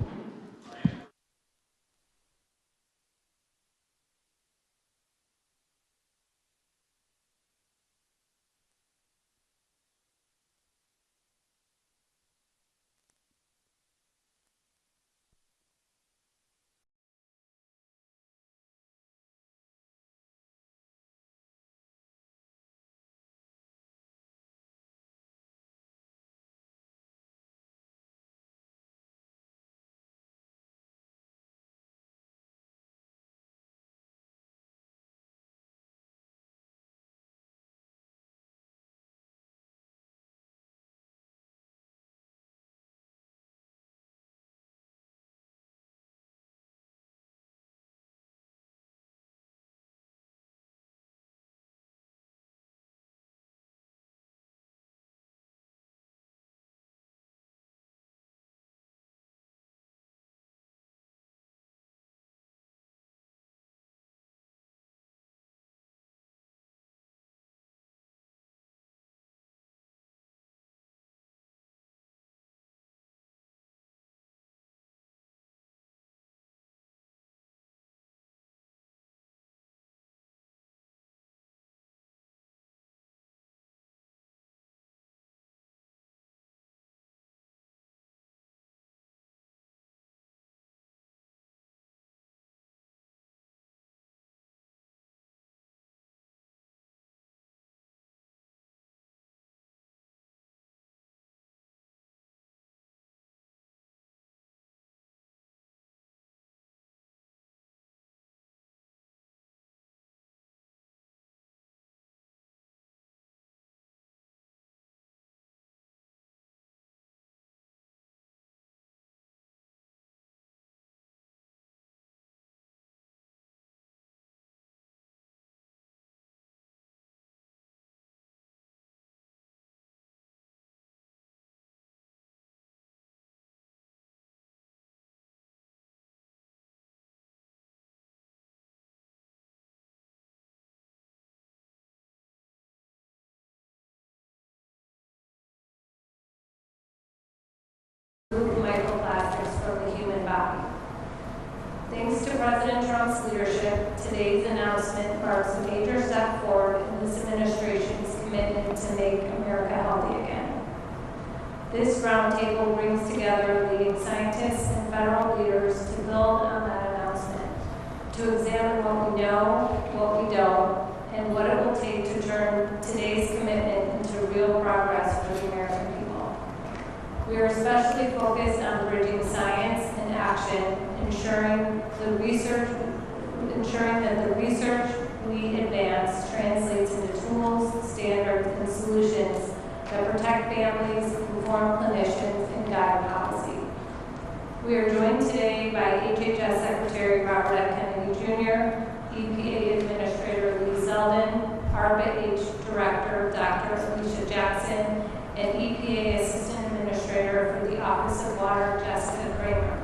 Thanks to President Trump's leadership, today's announcement marks a major step forward in this administration's commitment to make America healthy again. This roundtable brings together to examine what we know, what we don't, and what it will take to turn today's commitment into real progress for the American people. We are especially focused on bridging science and action, ensuring that the research we advance translates into tools, standards, and solutions that protect families, inform clinicians, and guide policy. We are joined today by HHS Secretary Robert F. Kennedy Jr., EPA Administrator Lee Zeldin, ARPA H Director Dr. Alicia Jackson, and EPA Assistant Administrator for the Office of Water, Jessica Kramer.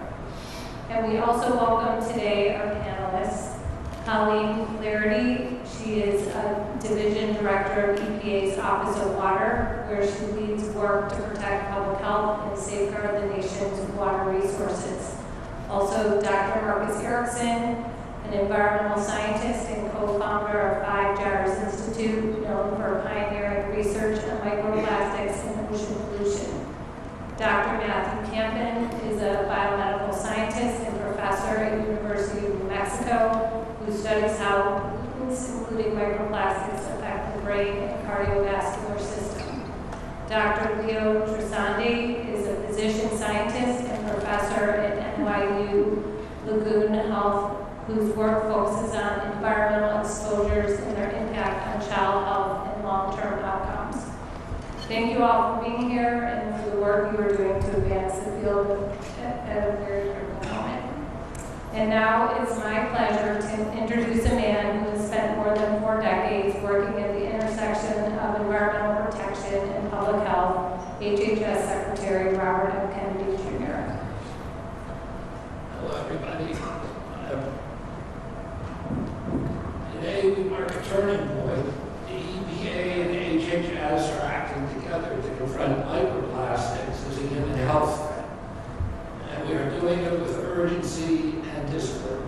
And we also welcome today our panelists, Colleen Flaherty. She is a Division Director of EPA's Office of Water, where she leads work to protect public health and safeguard the nation's water resources. Also, Dr. Marcus Erickson, an environmental scientist and co-founder of 5 Jars Institute, known for pioneering research on microplastics and ocean pollution. Dr. Matthew Campen is a biomedical scientist and professor at the University of New Mexico who studies how pollutants, including microplastics, affect the brain and cardiovascular system. Dr. Leo Trisandi is a physician scientist and professor at NYU Lagoon Health, whose work focuses on environmental exposures and their impact on child health and long-term outcomes. Thank you all for being here and for the work you are doing to advance the field at a very critical moment. And now it's my pleasure to introduce a man who has spent more than 4 decades working at the intersection of environmental protection and public health, HHS Secretary Robert F. Kennedy Jr. Hello, everybody. Today we mark a turning point. The EPA and HHS are acting together to confront microplastics as a human health threat. And we are doing it with urgency and discipline.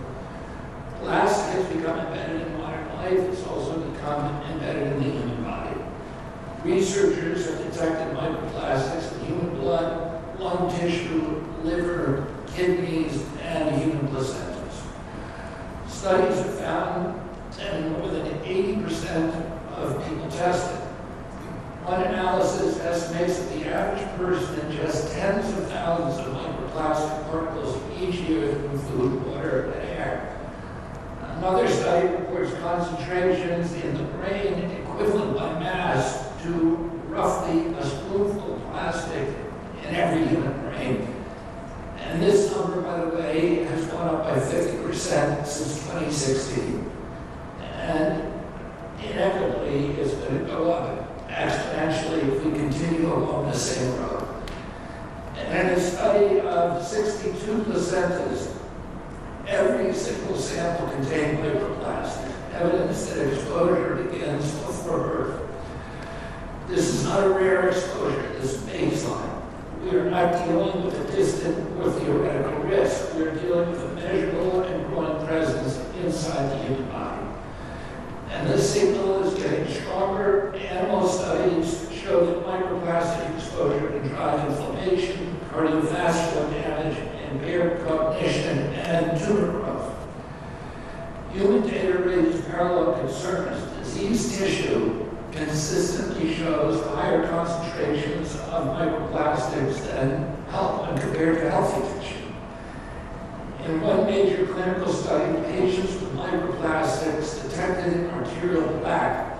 Plastic has become embedded in modern life. It's also become embedded in the human body. Researchers have detected microplastics in human blood, lung tissue, liver, kidneys, and human placentas. Studies have found that in more than 80% of people tested. One analysis estimates that the average person ingests tens of thousands of microplastic particles each year through food, water, and air. Another study reports concentrations in the brain equivalent by mass to roughly a spoonful of plastic in every human brain. And this number, by the way, has gone up by 50% since 2016. And inevitably, it's going to go up exponentially if we continue along the same road. And in a study of 62 placentas, every single sample contained microplastic, evidence that exposure begins before birth. This is not a rare exposure, this is baseline. We are not dealing with a distant or theoretical risk. We are dealing with a measurable and growing presence inside the human body. And this signal is getting stronger. Animal studies show that microplastic exposure can drive inflammation, cardiovascular damage, impaired cognition, and tumor growth. Human data raises parallel concerns. Diseased tissue consistently shows higher concentrations of microplastics than when compared to healthy tissue. In one major clinical study, patients with microplastics detected in arterial plaque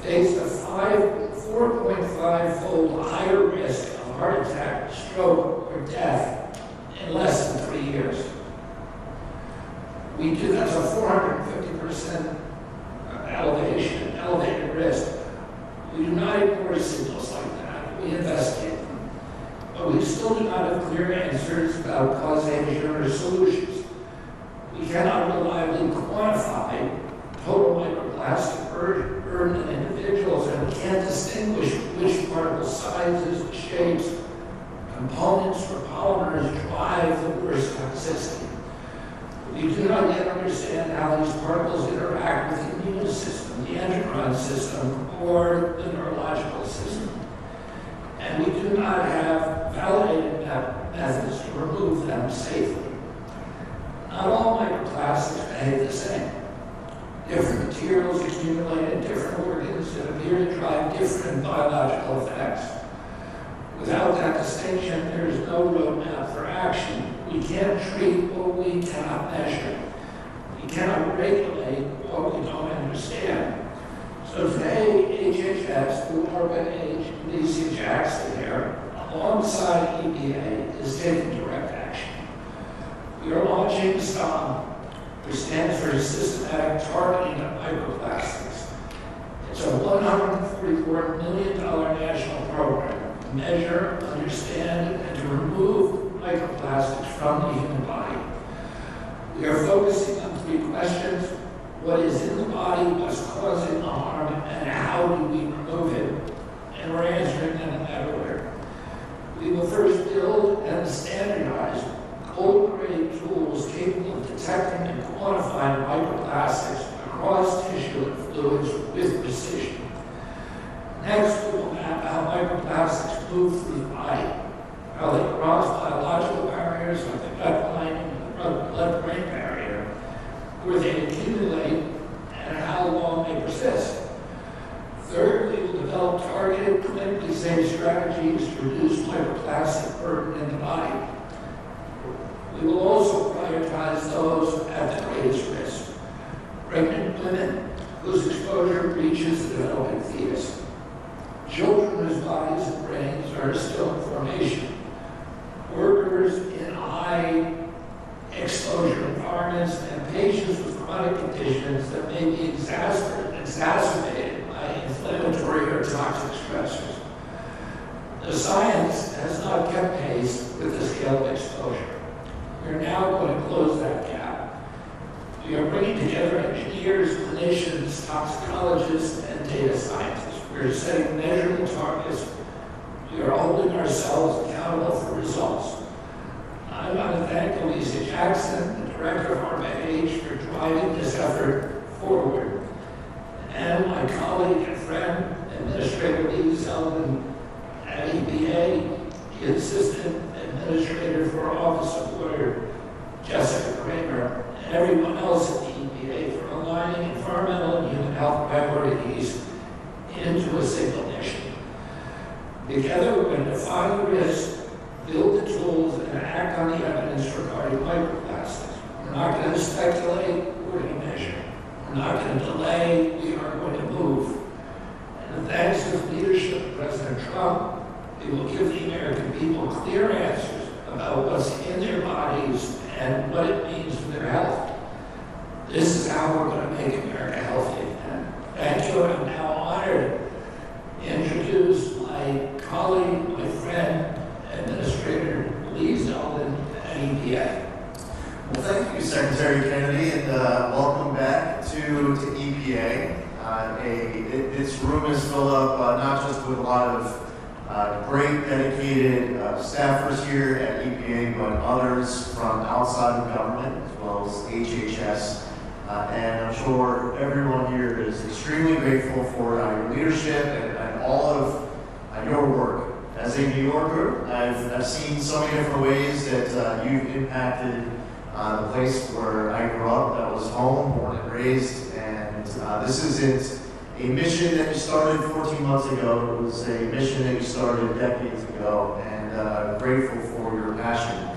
faced a 4.5-fold higher risk of heart attack, stroke, or death in less than 3 years. That's a 450% elevated risk. We do not ignore signals like that. We investigate them. But we still do not have clear answers about causation or solutions. We cannot reliably quantify total microplastic burden in individuals, and we can't distinguish which particle sizes, shapes, components, or polymers drive the worst toxicity. We do not yet understand how these particles interact with the immune system, the endocrine system, or the neurological system. And we do not have validated methods to remove them safely. Not all microplastics behave the same. Different materials accumulate in different organs that appear to drive different biological effects. Without that distinction, there is no roadmap for action. We can't treat what we cannot measure. We cannot regulate what we don't understand. So today, HHS, through ARPA-H, Lisa Jackson here, alongside EPA, is taking direct action. We are launching STOM, which stands for Systematic Targeting of Microplastics. It's a $144 million national program to measure, understand, and to remove microplastics from the human body. We are focusing on three questions: what is in the body, what's causing the harm, and how do we remove it? And we're answering them in that order. We will first build and standardize gold-grade tools capable of detecting and quantifying microplastics across tissue and fluids with precision. Next, we will map how microplastics move through the body, how they cross biological barriers like the gut lining and the blood-brain barrier, where they accumulate, and how long they persist. Third, we will develop targeted, clinically safe strategies to reduce microplastic burden in the body. We will also prioritize those at the greatest risk: pregnant women whose exposure reaches the developing fetus, children whose bodies and brains are still in formation, workers in high exposure environments, and patients with chronic conditions that may be exacerbated by inflammatory or toxic stressors. The science has not kept pace with the scale of exposure. We are now going to close that gap. We are bringing together engineers, clinicians, toxicologists, and data scientists. We are setting measurable targets. We are holding ourselves accountable for results. I want to thank Lisa Jackson, the director of ARPA-H, for driving this effort forward, and my colleague and friend, Administrator Lee Zeldin at EPA, the Assistant Administrator for Office of Water, Jessica Kramer, and everyone else at the EPA for aligning environmental and human health priorities into a single mission. Together, we're going to define the risks, build the tools, and act on the evidence regarding microplastics. We're not going to speculate, we're going to measure. We're not going to delay, we are going to move. And thanks to the leadership of President Trump, we will give the American people clear answers about what's in their bodies and what it means for their health. This is how we're going to make America healthy again. Thank you. I'm now honored to introduce my colleague, my friend, Administrator Lee Zeldin at EPA. Well, thank you, Secretary Kennedy, and welcome back to EPA. This room is filled up not just with a lot of great dedicated staffers here at EPA, but others from outside of government, as well as HHS. And I'm sure everyone here is extremely grateful for your leadership and all of your work. As a New Yorker, I've seen so many different ways that you've impacted the place where I grew up, that was home, born and raised. And this isn't a mission that you started 14 months ago. It was a mission that you started decades ago, and I'm grateful for your passion.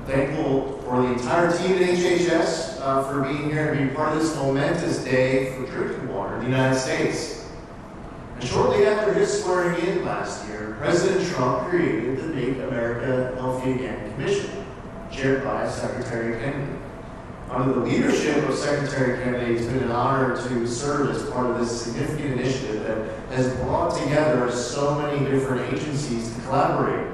Thankful for the entire team at HHS for being here and being part of this momentous day for drinking water in the United States. And shortly after his swearing in last year, President Trump created the Make America Healthy Again Commission, chaired by Secretary Kennedy. Under the leadership of Secretary Kennedy, it's been an honor to serve as part of this significant initiative that has brought together so many different agencies to collaborate.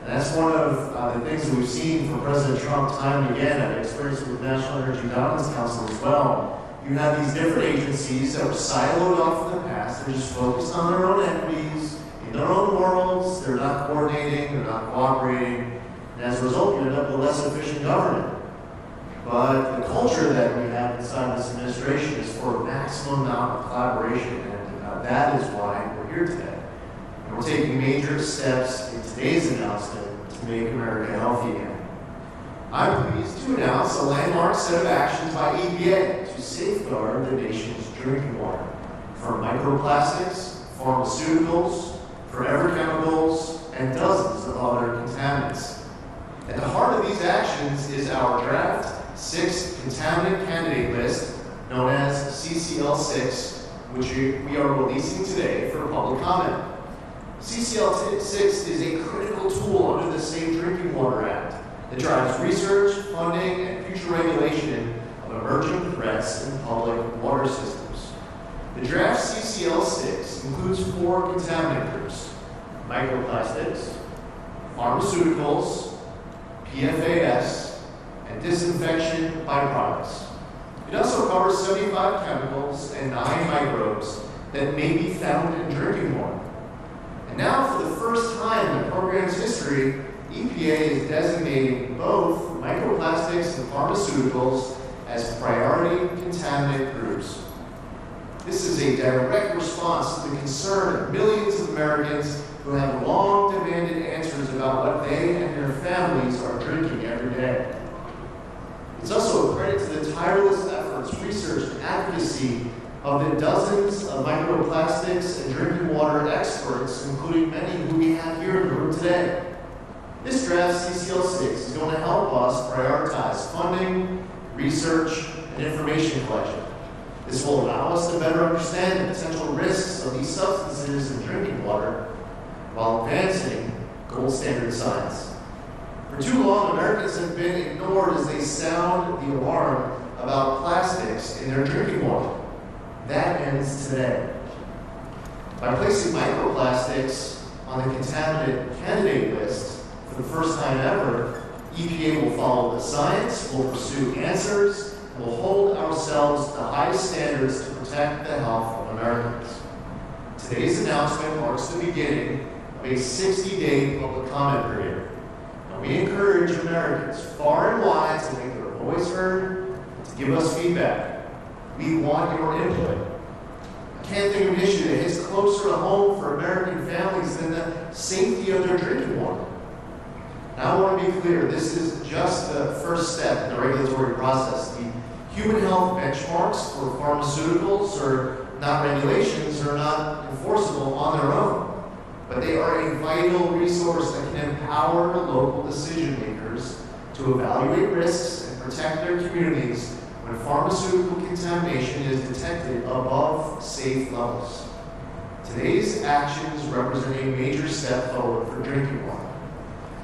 And that's one of the things that we've seen from President Trump time and again. I've experienced it with National Energy Dominance Council as well. You have these different agencies that were siloed off in the past. They're just focused on their own equities, in their own worlds. They're not coordinating, they're not cooperating. And as a result, you end up with less efficient government. But the culture that we have inside this administration is for a maximum amount of collaboration, and that is why we're here today. And we're taking major steps in today's announcement to make America healthy again. I'm pleased to announce a landmark set of actions by EPA to safeguard the nation's drinking water from microplastics, pharmaceuticals, forever chemicals, and dozens of other contaminants. At the heart of these actions is our draft 6 contaminant candidate list, known as CCL6, which we are releasing today for public comment. CCL6 is a critical tool under the Safe Drinking Water Act that drives research, funding, and future regulation of emerging threats in public water systems. The draft CCL6 includes 4 contaminant groups: microplastics, pharmaceuticals, PFAS, and disinfection byproducts. It also covers 75 chemicals and 9 microbes that may be found in drinking water. And now, for the first time in the program's history, EPA is designating both microplastics and pharmaceuticals as priority contaminant groups. This is a direct response to the concern of millions of Americans who have long demanded answers about what they and their families are drinking every day. It's also a credit to the tireless efforts, research, and advocacy of the dozens of microplastics and drinking water experts, including many who we have here in the room today. This draft CCL6 is going to help us prioritize funding, research, and information collection. This will allow us to better understand the potential risks of these substances in drinking water while advancing gold standard science. For too long, Americans have been ignored as they sound the alarm about plastics in their drinking water. That ends today. By placing microplastics on the contaminant candidate list for the first time ever, EPA will follow the science, will pursue answers, and will hold ourselves to the highest standards to protect the health of Americans. Today's announcement marks the beginning of a 60-day public comment period. And we encourage Americans far and wide to make their voice heard and to give us feedback. We want your input. I can't think of an issue that hits closer to home for American families than the safety of their drinking water. Now, I want to be clear, this is just the first step in the regulatory process. The human health benchmarks for pharmaceuticals or not regulations are not enforceable on their own, but they are a vital resource that can empower local decision makers to evaluate risks and protect their communities when pharmaceutical contamination is detected above safe levels. Today's actions represent a major step forward for drinking water.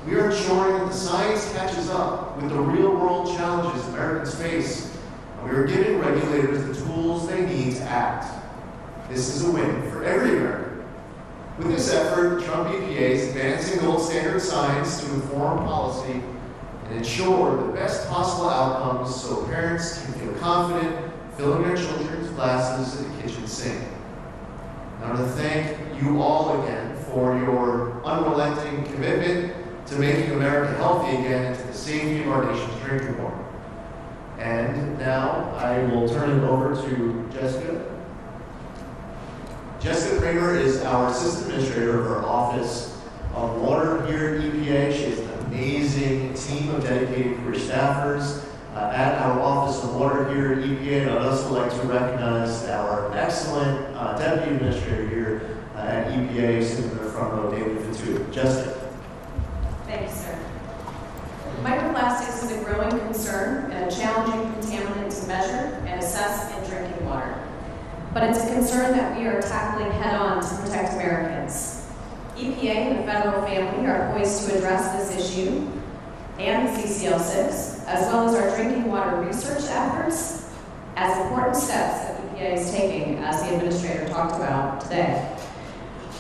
We are ensuring that the science catches up with the real-world challenges Americans face, and we are giving regulators the tools they need to act. This is a win for every American. With this effort, Trump EPA is advancing gold standard science to inform policy and ensure the best possible outcomes so parents can feel confident filling their children's glasses at the kitchen sink. I want to thank you all again for your unrelenting commitment to making America healthy again and to the safety of our nation's drinking water. And now I will turn it over to Jessica. Jessica Kramer is our Assistant Administrator of our Office of Water here at EPA. She has an amazing team of dedicated career staffers at our Office of Water here at EPA. And I'd also like to recognize our excellent Deputy Administrator here at EPA, sitting in the front row, David Fatu. Jessica. Thank you, sir. Microplastics is a growing concern and a challenging contaminant to measure and assess in drinking water. But it's a concern that we are tackling head-on to protect Americans. EPA and the federal family are poised to address this issue and the CCL6, as well as our drinking water research efforts, as important steps that EPA is taking, as the Administrator talked about today.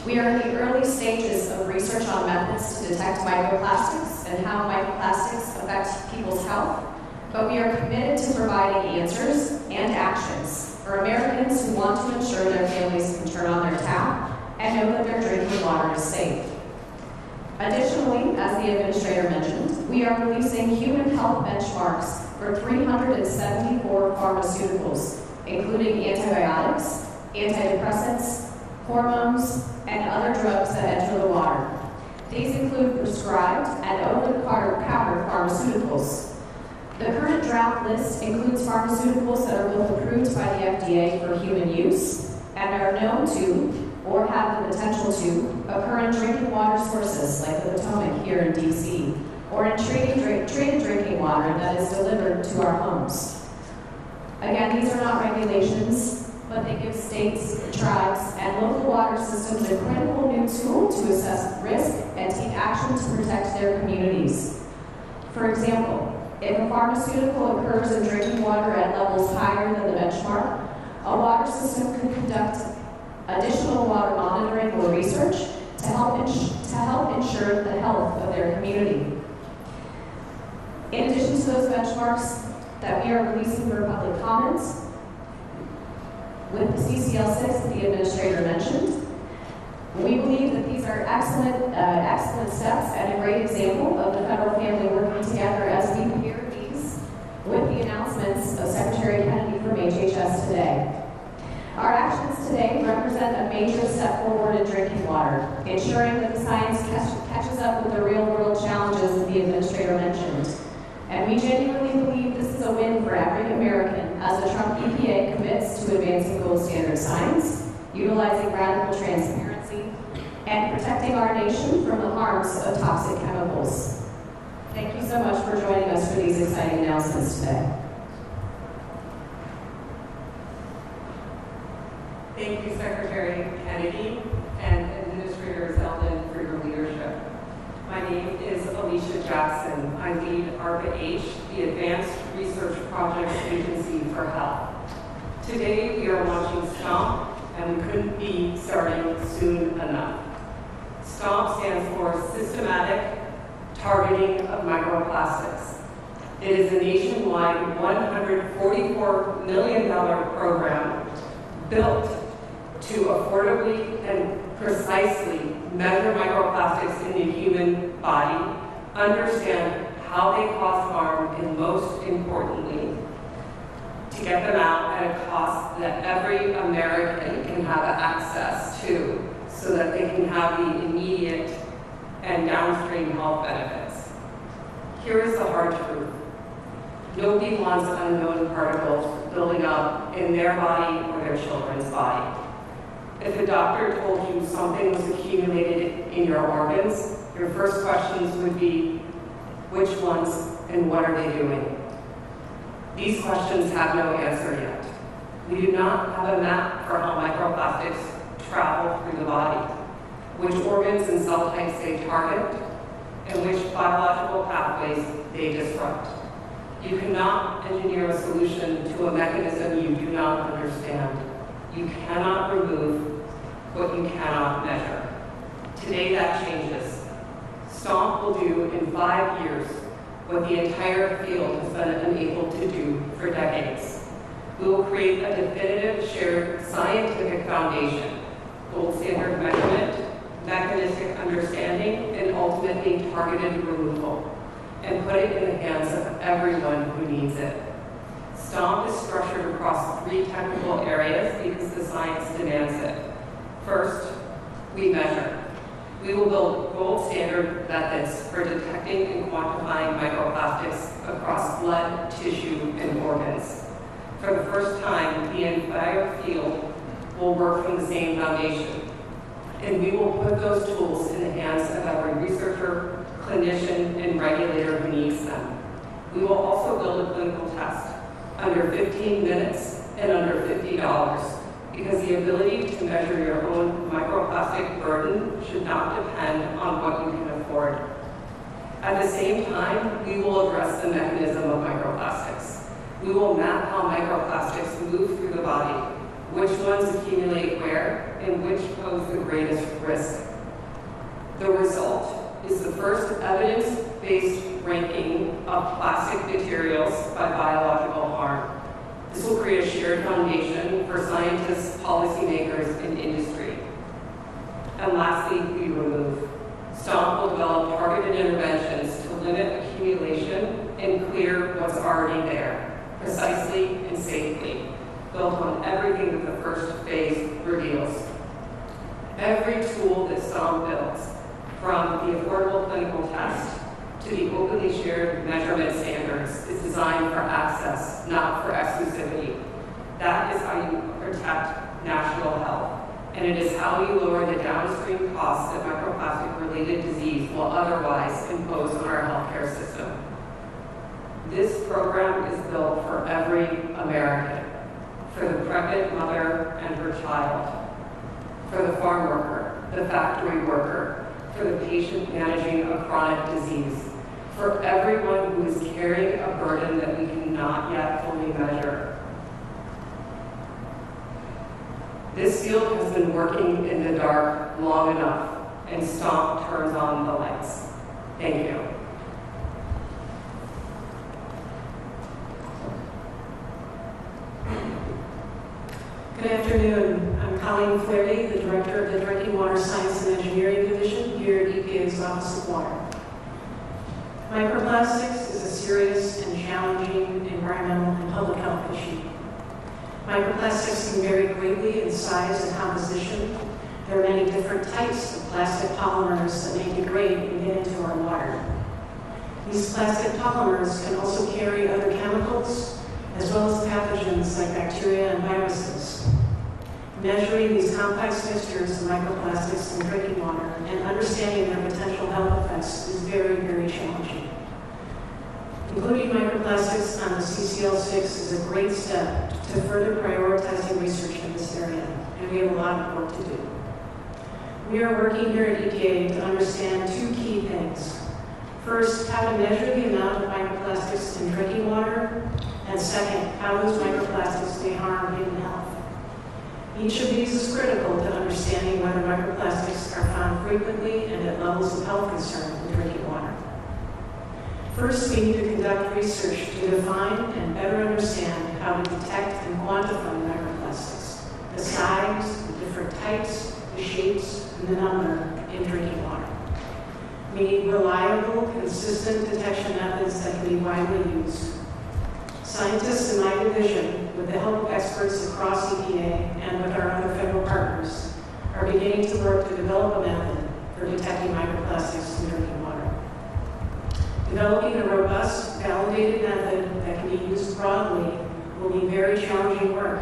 We are in the early stages of research on methods to detect microplastics and how microplastics affect people's health, but we are committed to providing answers and actions for Americans who want to ensure their families can turn on their tap and know that their drinking water is safe. Additionally, as the Administrator mentioned, we are releasing human health benchmarks for 374 pharmaceuticals, including antibiotics, antidepressants, hormones, and other drugs that enter the water. These include prescribed and over-the-counter pharmaceuticals, draft list includes pharmaceuticals that are both approved by the FDA for human use and are known to, or have the potential to, occur in drinking water sources like the Potomac here in DC, or in treated drinking water that is delivered to our homes. Again, these are not regulations, but they give states, tribes, and local water systems a critical new tool to assess risk and take action to protect their communities. For example, if a pharmaceutical occurs in drinking water at levels higher than the benchmark, a water system could conduct additional water monitoring or research to help ensure the health of their community. In addition to those benchmarks that we are releasing for public comments, with the CCL6 that the administrator mentioned, we believe that these are excellent steps and a great example of the federal family working together as we pair these with the announcements of Secretary Kennedy from HHS today. Our actions today represent a major step forward in drinking water, ensuring that the science catches up with the real-world challenges that the administrator mentioned. And we genuinely believe this is a win for every American as the Trump EPA commits to advancing gold standard science, utilizing radical transparency, and protecting our nation from the harms of toxic chemicals. Thank you so much for joining us for these exciting announcements today. Thank you, Secretary Kennedy and Administrator Zeldin, for your leadership. My name is Alicia Jackson. I lead ARPA-H, the Advanced Research Projects Agency for Health. Today we are launching STOMP, and we couldn't be starting soon enough. STOMP stands for Systematic Targeting of Microplastics. It is a nationwide $144 million program built to affordably and precisely measure microplastics in the human body, understand how they cause harm, and most importantly, to get them out at a cost that every American can have access to so that they can have the immediate and downstream health benefits. Here is the hard truth. Nobody wants unknown particles building up in their body or their children's body. If a doctor told you something was accumulated in your organs, your first questions would be, which ones and what are they doing? These questions have no answer yet. We do not have a map for how microplastics travel through the body, which organs and cell types they target, and which biological pathways they disrupt. You cannot engineer a solution to a mechanism you do not understand. You cannot remove what you cannot measure. Today that changes. STOMP will do in 5 years what the entire field has been unable to do for decades. We will create a definitive shared scientific foundation, gold standard measurement, mechanistic understanding, and ultimately targeted removal, and put it in the hands of everyone who needs it. STOMP is structured across 3 technical areas because the science demands it. First, we measure. We will build gold standard methods for detecting and quantifying microplastics across blood, tissue, and organs. For the first time, the entire field will work from the same foundation, and we will put those tools in the hands of every researcher, clinician, and regulator who needs them. We will also build a clinical test under 15 minutes and under $50, because the ability to measure your own microplastic burden should not depend on what you can afford. At the same time, we will address the mechanism of microplastics. We will map how microplastics move through the body, which ones accumulate where, and which pose the greatest risk. The result is the first evidence-based ranking of plastic materials by biological harm. This will create a shared foundation for scientists, policymakers, and industry. And lastly, we remove. STOMP will develop targeted interventions to limit accumulation and clear what's already there, precisely and safely, built on everything that the first phase reveals. Every tool that STOMP builds, from the affordable clinical test to the openly shared measurement standards, is designed for access, not for exclusivity. That is how you protect national health, and it is how you lower the downstream costs of microplastic-related disease will otherwise impose on our healthcare system. This program is built for every American, for the pregnant mother and her child, for the farm worker, the factory worker, for the patient managing a chronic disease, for everyone who is carrying a burden that we cannot yet fully measure. This field has been working in the dark long enough, and STOMP turns on the lights. Thank you. Good afternoon. I'm Colleen Flaherty, the Director of the Drinking Water Science and Engineering Division here at EPA's Office of Water. Microplastics is a serious and challenging environmental and public health issue. Microplastics can vary greatly in size and composition. There are many different types of plastic polymers that may degrade and get into our water. These plastic polymers can also carry other chemicals, as well as pathogens like bacteria and viruses. Measuring these complex mixtures of microplastics in drinking water and understanding their potential health effects is very, very challenging. Including microplastics on the CCL6 is a great step to further prioritizing research in this area, and we have a lot of work to do. We are working here at EPA to understand two key things. First, how to measure the amount of microplastics in drinking water, and second, how those microplastics may harm human health. Each of these is critical to understanding whether microplastics are found frequently and at levels of health concern in drinking water. First, we need to conduct research to define and better understand how to detect and quantify microplastics, the size, the different types, the shapes, and the number in drinking water. We need reliable, consistent detection methods that can be widely used. Scientists in my division, with the help of experts across EPA and with our other federal partners, are beginning to work to develop a method for detecting microplastics in drinking water. Developing a robust, validated method that can be used broadly will be very challenging work,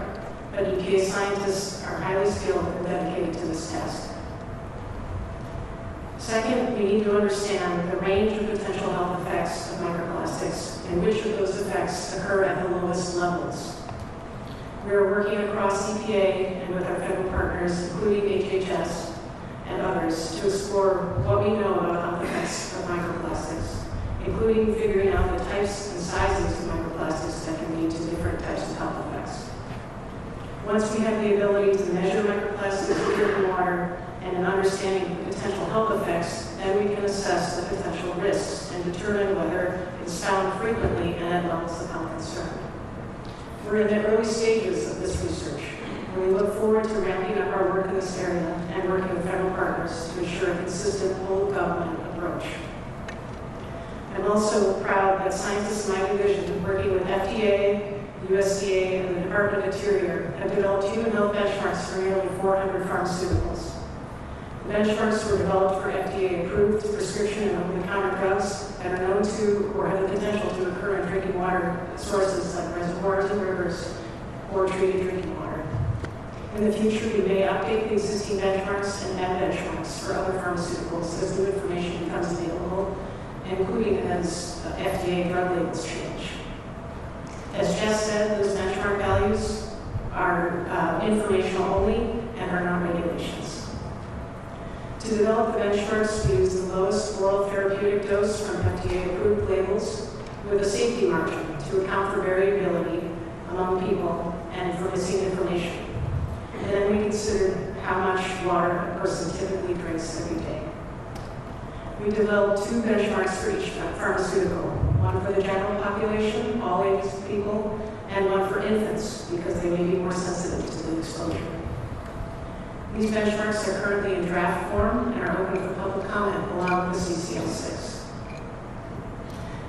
but EPA scientists are highly skilled and dedicated to this task. Second, we need to understand the range of potential health effects of microplastics and which of those effects occur at the lowest levels. We are working across EPA and with our federal partners, including HHS and others, to explore what we know about health effects of microplastics, including figuring out the types and sizes of microplastics that can lead to different types of health effects. Once we have the ability to measure microplastics in water and an understanding of the potential health effects, then we can assess the potential risks and determine whether it's found frequently and at levels of health concern. We're in the early stages of this research, and we look forward to ramping up our work in this area and working with federal partners to ensure a consistent whole-of-government approach. I'm also proud that scientists in my division, working with FDA, USDA, and the Department of Interior, have developed human health benchmarks for nearly 400 pharmaceuticals. The benchmarks were developed for FDA-approved prescription and over-the-counter drugs that are known to or have the potential to occur in drinking water sources like reservoirs and rivers or treated drinking water. In the future, we may update the existing benchmarks and add benchmarks for other pharmaceuticals as new information becomes available, including as FDA drug labels change. As Jess said, those benchmark values are informational only and are not regulations. To develop the benchmarks, we use the lowest oral therapeutic dose from FDA-approved labels with a safety margin to account for variability among people and for missing information. And then we consider how much water a person typically drinks every day. We developed two benchmarks for each pharmaceutical, one for the general population, all ages of people, and one for infants because they may be more sensitive to the exposure. These benchmarks are currently in draft form and are open for public comment along with the CCL6.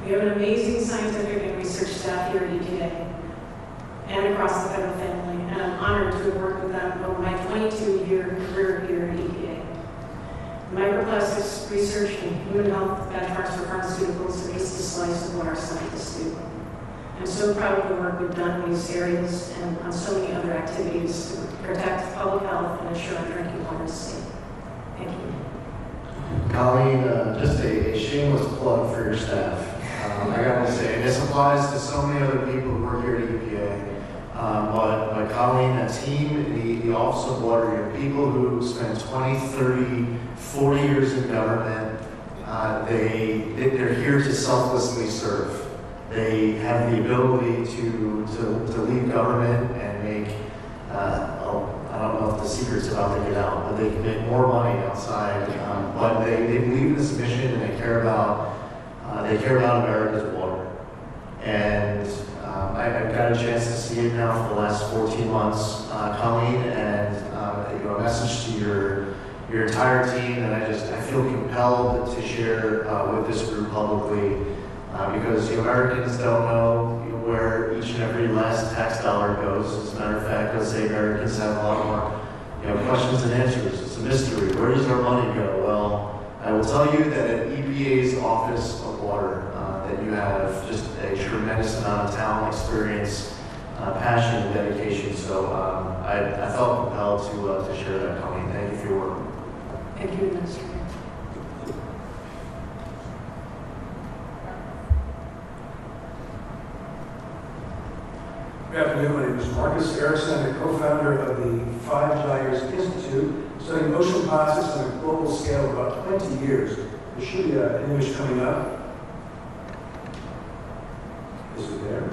We have an amazing scientific and research staff here at EPA and across the federal family, and I'm honored to have worked with them over my 22-year career here at EPA. Microplastics research and human health benchmarks for pharmaceuticals are just a slice of what our scientists do. I'm so proud of the work we've done in these areas and on so many other activities to protect public health and ensure drinking water is safe. Thank you. Colleen, just a shameless plug for your staff. I got to say, and this applies to so many other people who work here at EPA. But Colleen, that team, the Office of Water, you know, people who spend 20, 30, 40 years in government, they're here to selflessly serve. They have the ability to leave government and make, I don't know if the secret's about to get out, but they can make more money outside. But they believe in this mission and they care about America's water. And I've got a chance to see it now for the last 14 months, Colleen, and a message to your entire team. And I feel compelled to share with this group publicly because Americans don't know where each and every last tax dollar goes. As a matter of fact, let's say Americans have a lot more questions and answers. It's a mystery. Where does our money go? Well, I will tell you that at EPA's Office of Water, that you have just a tremendous amount of talent, experience, passion, and dedication. So I felt compelled to share that, Colleen. Thank you for your work. Thank you, Administrator. Good afternoon, my name is Marcus Erickson. I'm the co-founder of the Five Gyres Institute, studying ocean plastics on a global scale of about 20 years. There should be an image coming up. Is it there?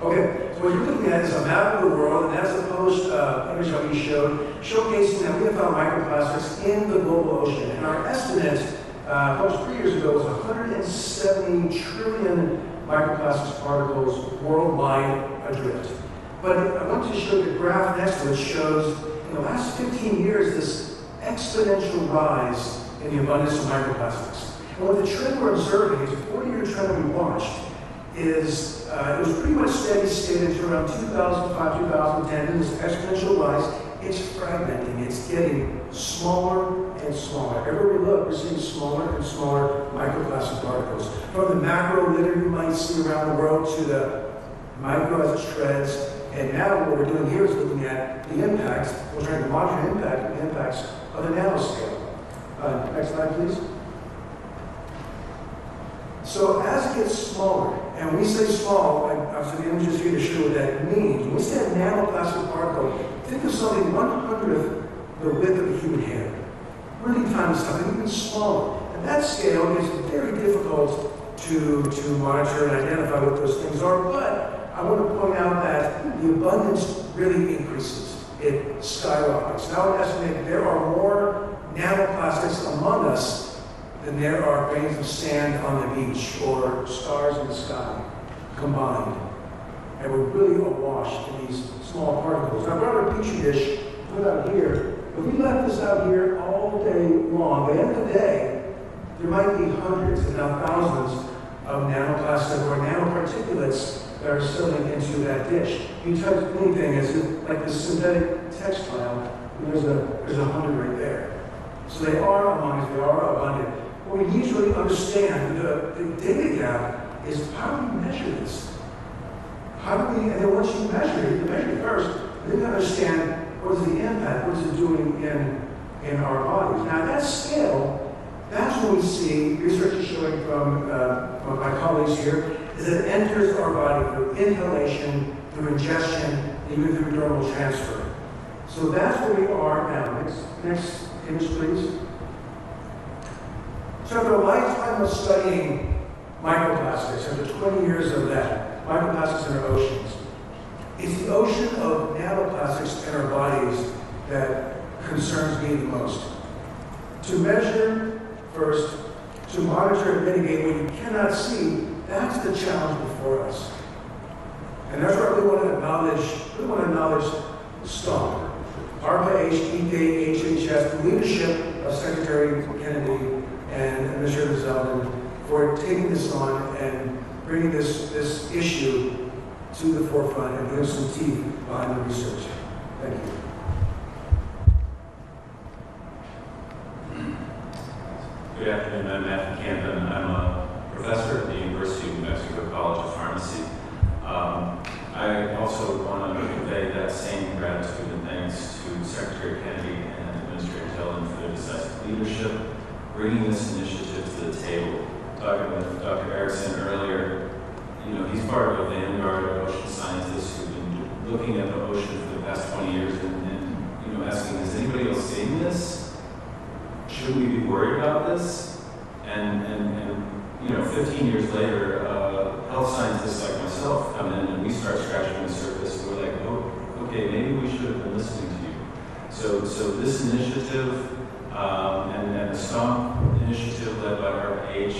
Okay, so what you're looking at is a map of the world, and that's a published image that we showed, showcasing that we have found microplastics in the global ocean. And our estimate, published 3 years ago, was 170 trillion microplastics particles worldwide adrift. But I want to show you the graph next to it shows in the last 15 years this exponential rise in the abundance of microplastics. And what the trend we're observing is a 40-year trend we watched is it was pretty much steady state until around 2005, 2010, and this exponential rise, it's fragmenting, it's getting smaller and smaller. Everywhere we look, we're seeing smaller and smaller microplastic particles. From the macro litter you might see around the world to the micro as it shreds. And now what we're doing here is looking at the impacts. We're trying to monitor the impacts of the nanoscale. Next slide, please. So as it gets smaller, and when we say small, obviously the images here to show what that means. When we say a nanoplastic particle, think of something 1/100th the width of a human hair. Really tiny stuff, and even smaller. At that scale, it's very difficult to monitor and identify what those things are, but I want to point out that the abundance really increases. It skyrockets. Now I estimate there are more nanoplastics among us than there are grains of sand on the beach or stars in the sky combined. And we're really awash in these small particles. Now I brought a petri dish put out here. If we left this out here all day long, by the end of the day, there might be hundreds, if not thousands, of nanoplastic or nanoparticulates that are settling into that dish. You touch anything, as if, like this synthetic textile, and there's 100 right there. So they are among us, they are abundant. What we need to really understand, the data gap, is how do we measure this? How do we, and then once you measure it, you measure it first, then you understand what is the impact, what is it doing in our bodies. Now at that scale, that's when we see, research is showing from my colleagues here, is that it enters our body through inhalation, through ingestion, even through dermal transfer. So that's where we are now. Next image, please. So after a lifetime of studying microplastics, after 20 years of that, microplastics in our oceans, it's the ocean of nanoplastics in our bodies that concerns me the most. To measure first, to monitor and mitigate what you cannot see, that's the challenge before us. And that's where I really want to acknowledge STOMP, ARPA, HPK, HHS, the leadership of Secretary Kennedy and Administrator Zeldin for taking this on and bringing this issue to the forefront and putting some teeth behind the research. Thank you. Good afternoon, I'm Matthew Campen. I'm a professor at the University of New Mexico College of Pharmacy. I also want to convey that same gratitude and thanks to Secretary Kennedy and Administrator Zeldin for their decisive leadership, bringing this initiative to the table. Talking with Dr. Erickson earlier, he's part of a vanguard of ocean scientists who've been looking at the ocean for the past 20 years and asking, is anybody else seeing this? Should we be worried about this? And 15 years later, health scientists like myself come in and we start scratching the surface and we're like, oh, okay, maybe we should have been listening to you. So this initiative and the STOMP initiative led by RPH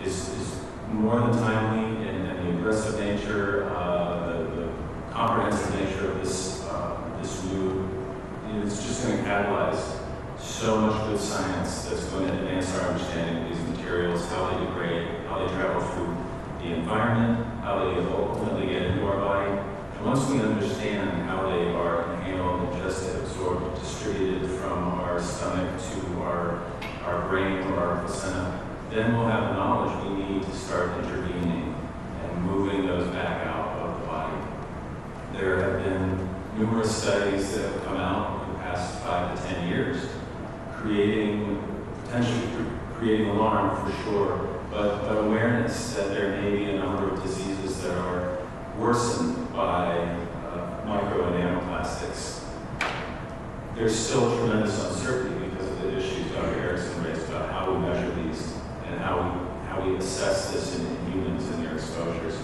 is more than timely, and the aggressive nature, the comprehensive nature of this new, it's just going to catalyze so much good science that's going to advance our understanding of these materials, how they degrade, how they travel through the environment, how they ultimately get into our body. And once we understand how they are inhaled, ingested, absorbed, distributed from our stomach to our brain or our placenta, then we'll have the knowledge we need to start intervening and moving those back out of the body. There have been numerous studies that have come out in the past 5 to 10 years, potentially creating alarm for sure, but awareness that there may be a number of diseases that are worsened by micro and nanoplastics. There's still tremendous uncertainty because of the issues Dr. Erickson raised about how we measure these and how we assess this in humans and their exposures.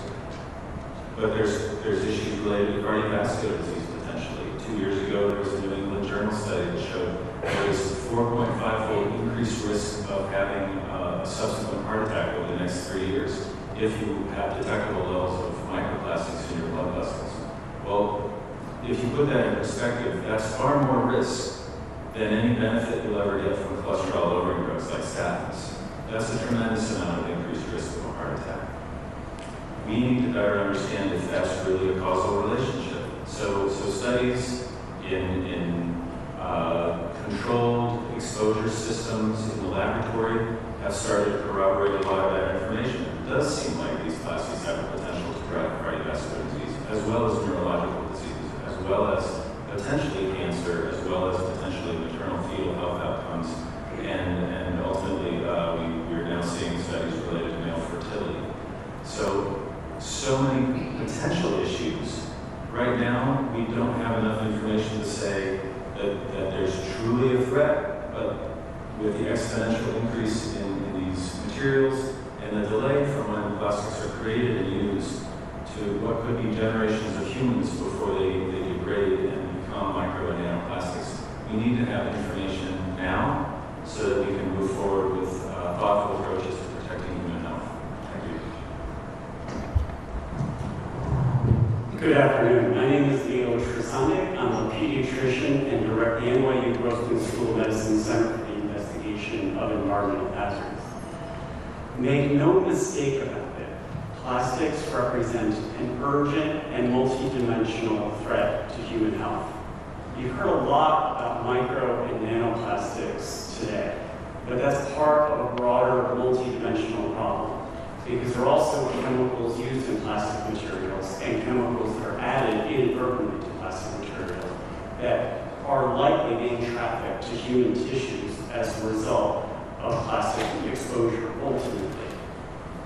But there's issues related to cardiovascular disease potentially. 2 years ago, there was a New England Journal study that showed there was 4.5-fold increased risk of having a subsequent heart attack over the next 3 years if you have detectable levels of microplastics in your blood vessels. Well, if you put that in perspective, that's far more risk than any benefit you'll ever get from cholesterol-lowering drugs like statins. That's a tremendous amount of increased risk of a heart attack. We need to better understand if that's really a causal relationship. So studies in controlled exposure systems in the laboratory have started to corroborate a lot of that information. It does seem like these plastics have the potential to drive cardiovascular disease, as well as neurological diseases, as well as potentially cancer, as well as potentially maternal fetal health outcomes, and ultimately we're now seeing studies related to male fertility. So many potential issues. Right now, we don't have enough information to say that there's truly a threat, but with the exponential increase in these materials and the delay from when plastics are created and used to what could be generations of humans before they degrade and become micro and nanoplastics, we need to have information now so that we can move forward with thoughtful approaches to protecting human health. Thank you. Good afternoon. My name is Leo Tresanek. I'm a pediatrician and direct the NYU Grossman School of Medicine Center for the Investigation of Environmental Hazards. Make no mistake about it, plastics represent an urgent and multidimensional threat to human health. You've heard a lot about micro and nanoplastics today, but that's part of a broader multidimensional problem, because there are also chemicals used in plastic materials and chemicals that are added inadvertently to plastic materials that are likely being trafficked to human tissues as a result of plastic exposure ultimately.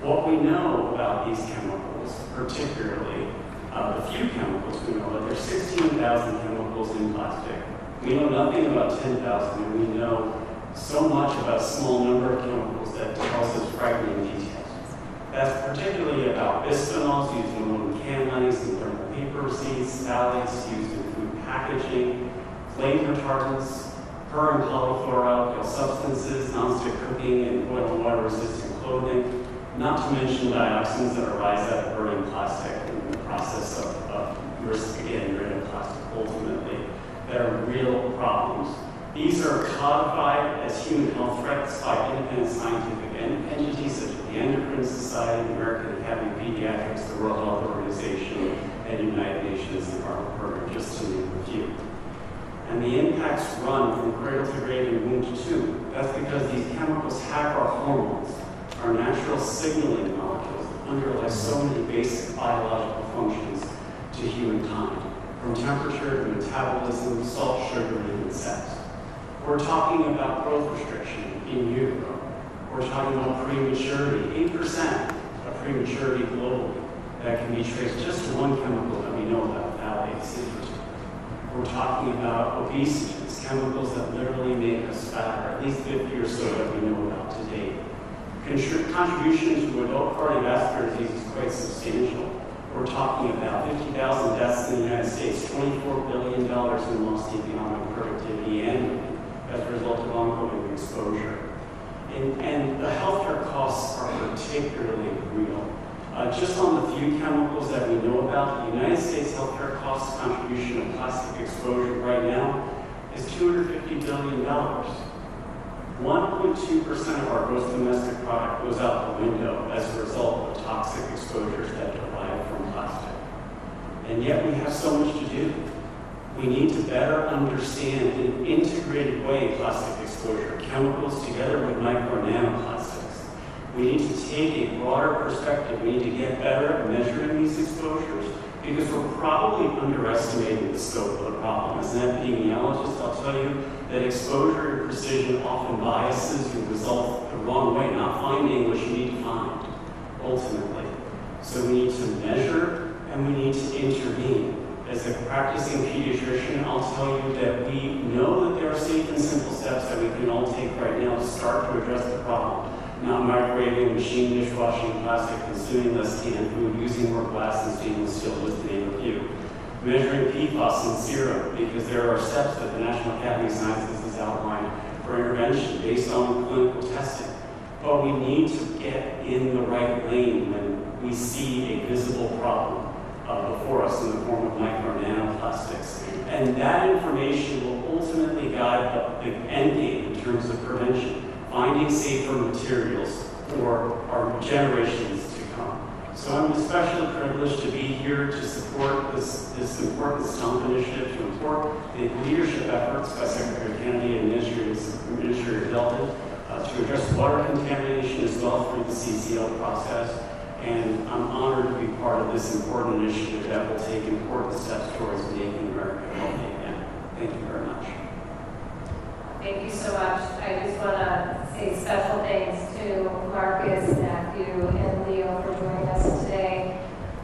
What we know about these chemicals, particularly the few chemicals we know, that there's 16,000 chemicals in plastic. We know nothing about 10,000, and we know so much about a small number of chemicals that tells us frightening details. That's particularly about bisphenols used in aluminum can linings and thermal paper receipts, phthalates used in food packaging, flame retardants, per and polyfluoroalkyl substances, nonstick cooking, and boil and water resistant clothing, not to mention dioxins that arise out of burning plastic in the process of getting rid of plastic ultimately. That are real problems. These are codified as human health threats by independent scientific entities such as the Endocrine Society, the American Academy of Pediatrics, the World Health Organization, and United Nations Environment Program, just to name a few. And the impacts run from cradle to grave and womb to tomb. That's because these chemicals hack our hormones, are natural signaling molecules that underlie so many basic biological functions to humankind, from temperature to metabolism, salt, sugar, and even sex. We're talking about growth restriction in utero. We're talking about prematurity, 8% of prematurity globally that can be traced just to one chemical that we know about, phthalate syndrome. We're talking about obesity, it's chemicals that literally make us fatter, at least 50 or so that we know about to date. Contribution to adult cardiovascular disease is quite substantial. We're talking about 50,000 deaths in the United States, $24 billion in lost economic productivity annually as a result of ongoing exposure. And the healthcare costs are particularly real. Just on the few chemicals that we know about, the United States healthcare cost contribution of plastic exposure right now is $250 billion. 1.2% of our gross domestic product goes out the window as a result of toxic exposures that derive from plastic. And yet we have so much to do. We need to better understand in an integrated way plastic exposure, chemicals together with micro and nanoplastics. We need to take a broader perspective. We need to get better at measuring these exposures because we're probably underestimating the scope of the problem. As an epidemiologist, I'll tell you that exposure and precision often biases your result the wrong way, not finding what you need to find, ultimately. So we need to measure and we need to intervene. As a practicing pediatrician, I'll tell you that we know that there are safe and simple steps that we can all take right now to start to address the problem. Not microwaving, machine dishwashing, plastic, consuming less canned food, using more glass and stainless steel, just to name a few. Measuring PFAS in serum, because there are steps that the National Academy of Sciences has outlined for intervention based on clinical testing. But we need to get in the right lane when we see a visible problem before us in the form of micro and nanoplastics. And that information will ultimately guide the end game in terms of prevention, finding safer materials for our generations to come. So I'm especially privileged to be here to support this important STUMP initiative, to support the leadership efforts by Secretary Kennedy and Administrator Zeldin to address water contamination as well through the CCL process. And I'm honored to be part of this important initiative that will take important steps towards making America healthy again. Thank you very much. Thank you so much. I just want to say special thanks to Marcus, Matthew, and Leo for joining us today.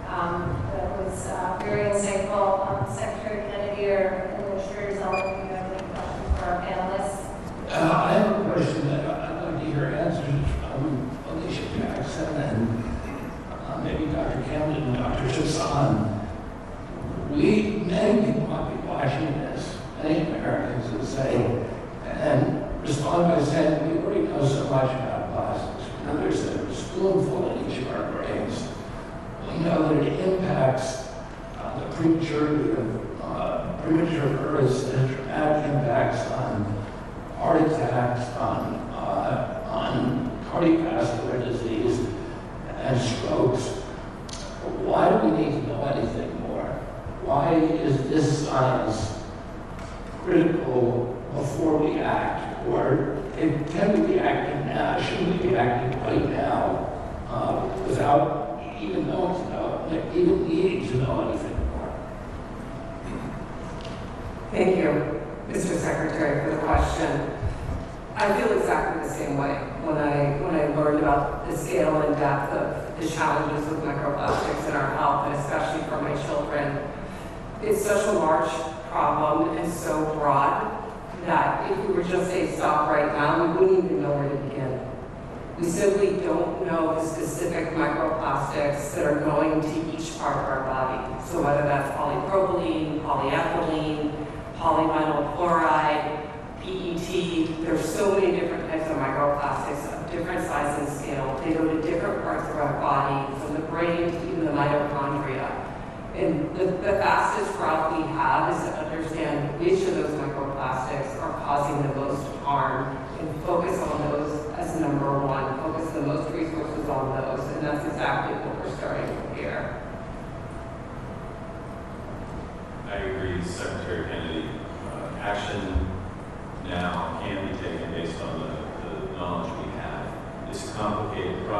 That was very insightful. Secretary Kennedy or Administrator Zeldin, do you have any questions for our panelists? I have a question that I'd like to hear answers from Alicia Jackson and maybe Dr. Camden and Dr. Chassan. Many people might be watching this, many Americans would say, and respond by saying, we already know so much about plastics. Now there's a spoonful in each of our brains. We know that it impacts the prematurity of premature births, and dramatic impacts on heart attacks, on cardiovascular disease, and strokes. Why do we need to know anything more? Why is this science critical before we act? Or can we be acting now? Should we be acting right now without even needing to know anything more? Thank you, Mr. Secretary, for the question. I feel exactly the same way when I learned about the scale and depth of the challenges with microplastics in our health, and especially for my children. It's such a large problem and so broad that if we were just say stop right now, we wouldn't even know where to begin. We simply don't know the specific microplastics that are going to each part of our body. So whether that's polypropylene, polyethylene, polyvinyl chloride, PET, there's so many different types of microplastics of different size and scale. They go to different parts of our body, from the brain to even the mitochondria. And the fastest route we have is to understand which of those microplastics are causing the most harm and focus on those as number one, focus the most resources on those, and that's exactly what we're starting with here. I agree, Secretary Kennedy. Action now can be taken based on the knowledge we have. It's a complicated process.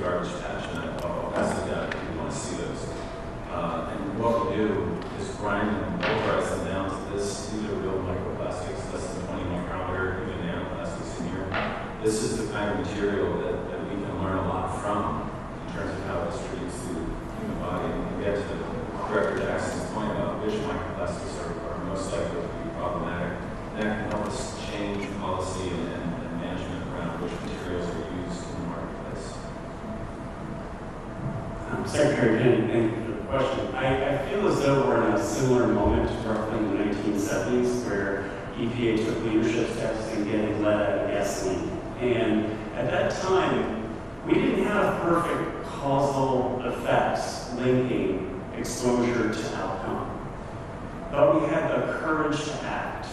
garbage patch, and I'll pass it down if you want to see those. And what we do is grind them, pulverize them down to this. These are real microplastics, less than 20 micrometer, even nanoplastics in here. This is the kind of material that we can learn a lot from in terms of how it distributes through the human body. And we get to Director Jackson's point about which microplastics are most likely to be problematic. And that can help us change policy and management around which materials are used in the marketplace. Secretary Kennedy, thank you for the question. I feel as though we're in a similar moment roughly in the 1970s where EPA took leadership steps in getting lead out of gasoline. And at that time, we didn't have perfect causal effects linking exposure to outcome. But we had the courage to act.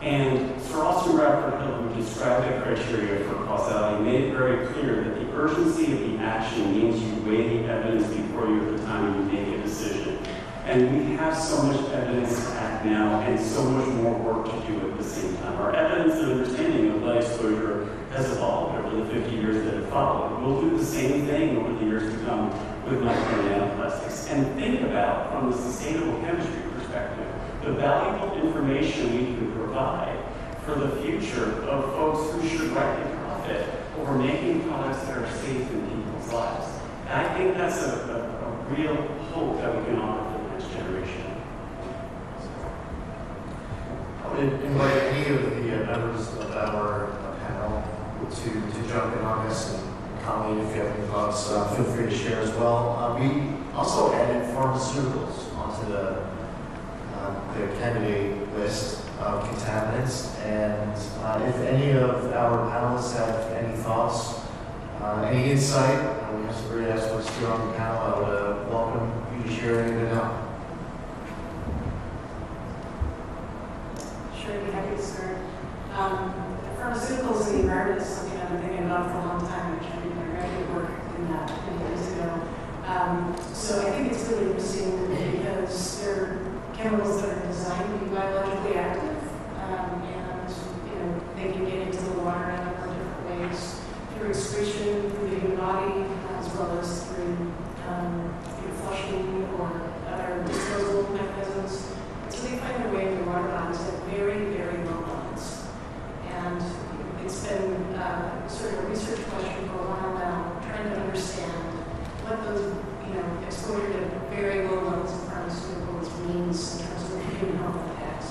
And Sir Austin Bradford Hill, who described the criteria for causality, made it very clear that the urgency of the action means you weigh the evidence before you at the time you make a decision. And we have so much evidence to act now and so much more work to do at the same time. Our evidence and understanding of lead exposure has evolved over the 50 years that have followed. We'll do the same thing over the years to come with micro and nanoplastics. And think about, from the sustainable chemistry perspective, the valuable information we can provide for the future of folks who should rightly profit over making products that are safe in people's lives. And I think that's a real hope that we can offer for the next generation. I would invite any of the members of our panel to jump in on this, and Colleen, if you have any thoughts, feel free to share as well. We also added pharmaceuticals onto the candidate list of contaminants, and if any of our panelists have any thoughts, any insight, we have some great experts here on the panel. I would welcome you to share anything now. Sure, I'd be happy to start. Pharmaceuticals in the environment is something I've been thinking about for a long time. Actually, I graduate work in that years ago. So I think it's really interesting because they're chemicals that are designed to be biologically active, and they can get into the water in a number of different ways through excretion, through the human body, as well as through flushing or other disposal mechanisms. So they find their way into water bodies at very, very low levels. And it's been sort of a research question for a while now, trying to understand what those, exposure to very low levels of pharmaceuticals means in terms of human health impacts.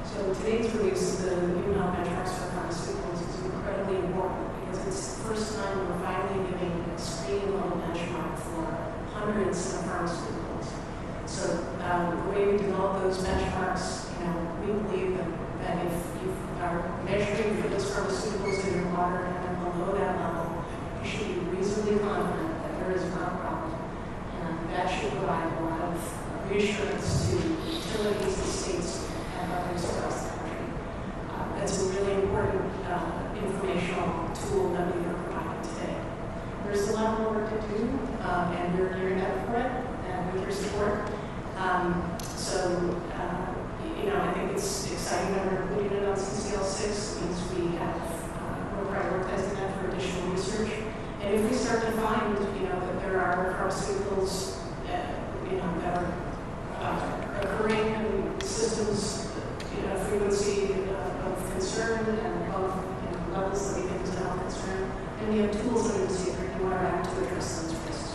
So today's release of the human health benchmarks for pharmaceuticals is incredibly important because it's the first time we're finally giving a screening level benchmark for hundreds of pharmaceuticals. So the way we develop those benchmarks, we believe that if you are measuring for those pharmaceuticals in your water and they're below that level, you should be reasonably confident that there is not a problem. And that should provide a lot of reassurance to utilities and states and others across the country. That's a really important informational tool that we are providing today. There's a lot more work to do, and we're gearing up for it, and with your support. I think it's exciting that we're including it on CCL6. It means we're prioritizing that for additional research. And if we start to find, that there are pharmaceuticals, that are occurring in systems, frequency of concern and of levels that we think is a health concern, and we have tools under the Safe Drinking Water Act to address those risks.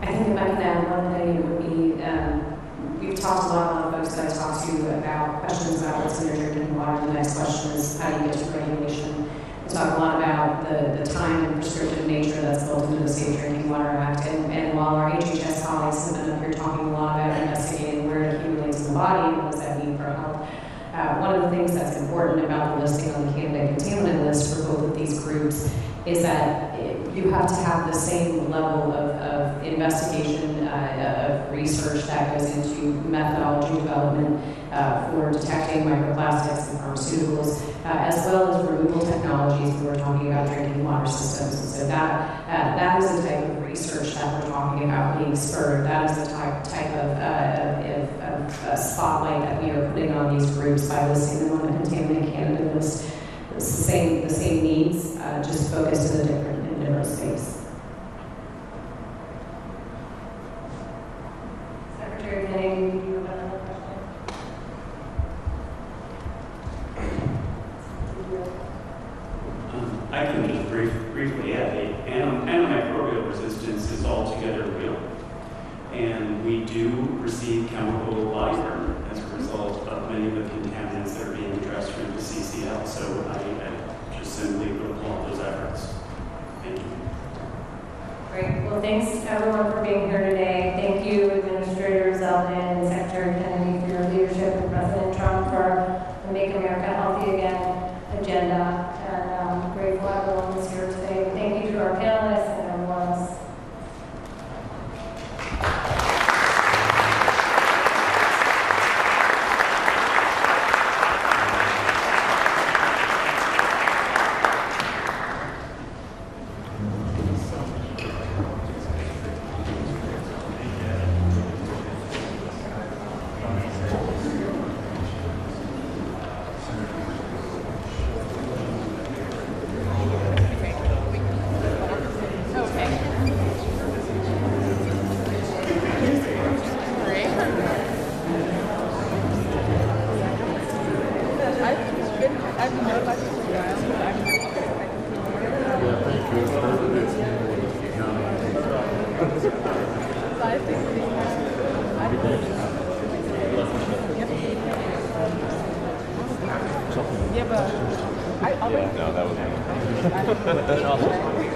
I think if I can add one thing, it would be, we've talked a lot of folks that I talked to about questions about what's in their drinking water. The next question is how do you get to regulation? We talk a lot about the time and prescriptive nature that's built into the Safe Drinking Water Act. And while our HHS colleagues have been up here talking a lot about investigating where it accumulates in the body and what does that mean for health, one of the things that's important about the listing on the candidate contaminant list for both of these groups is that you have to have the same level of investigation, of research that goes into methodology development for detecting microplastics and pharmaceuticals, as well as removal technologies when we're talking about drinking water systems. And so that is the type of research that we're talking about being spurred. That is the type of spotlight that we are putting on these groups by listing them on the contaminant candidate list. It's the same needs, just focused in a different minimum space. Secretary Kennedy, do you have another question? I can just briefly add, antimicrobial resistance is altogether real. And we do receive chemical body burn as a result of many of the contaminants that are being addressed through the CCL. So I just simply would applaud those efforts. Thank you. Great. Well, thanks everyone for being here today. Thank you, Administrator Zeldin and Secretary Kennedy, for your leadership, and President Trump for the Make America Healthy Again agenda. And I'm grateful everyone was here today. Thank you to our panelists and everyone else. Yeah, but I already. No, that was.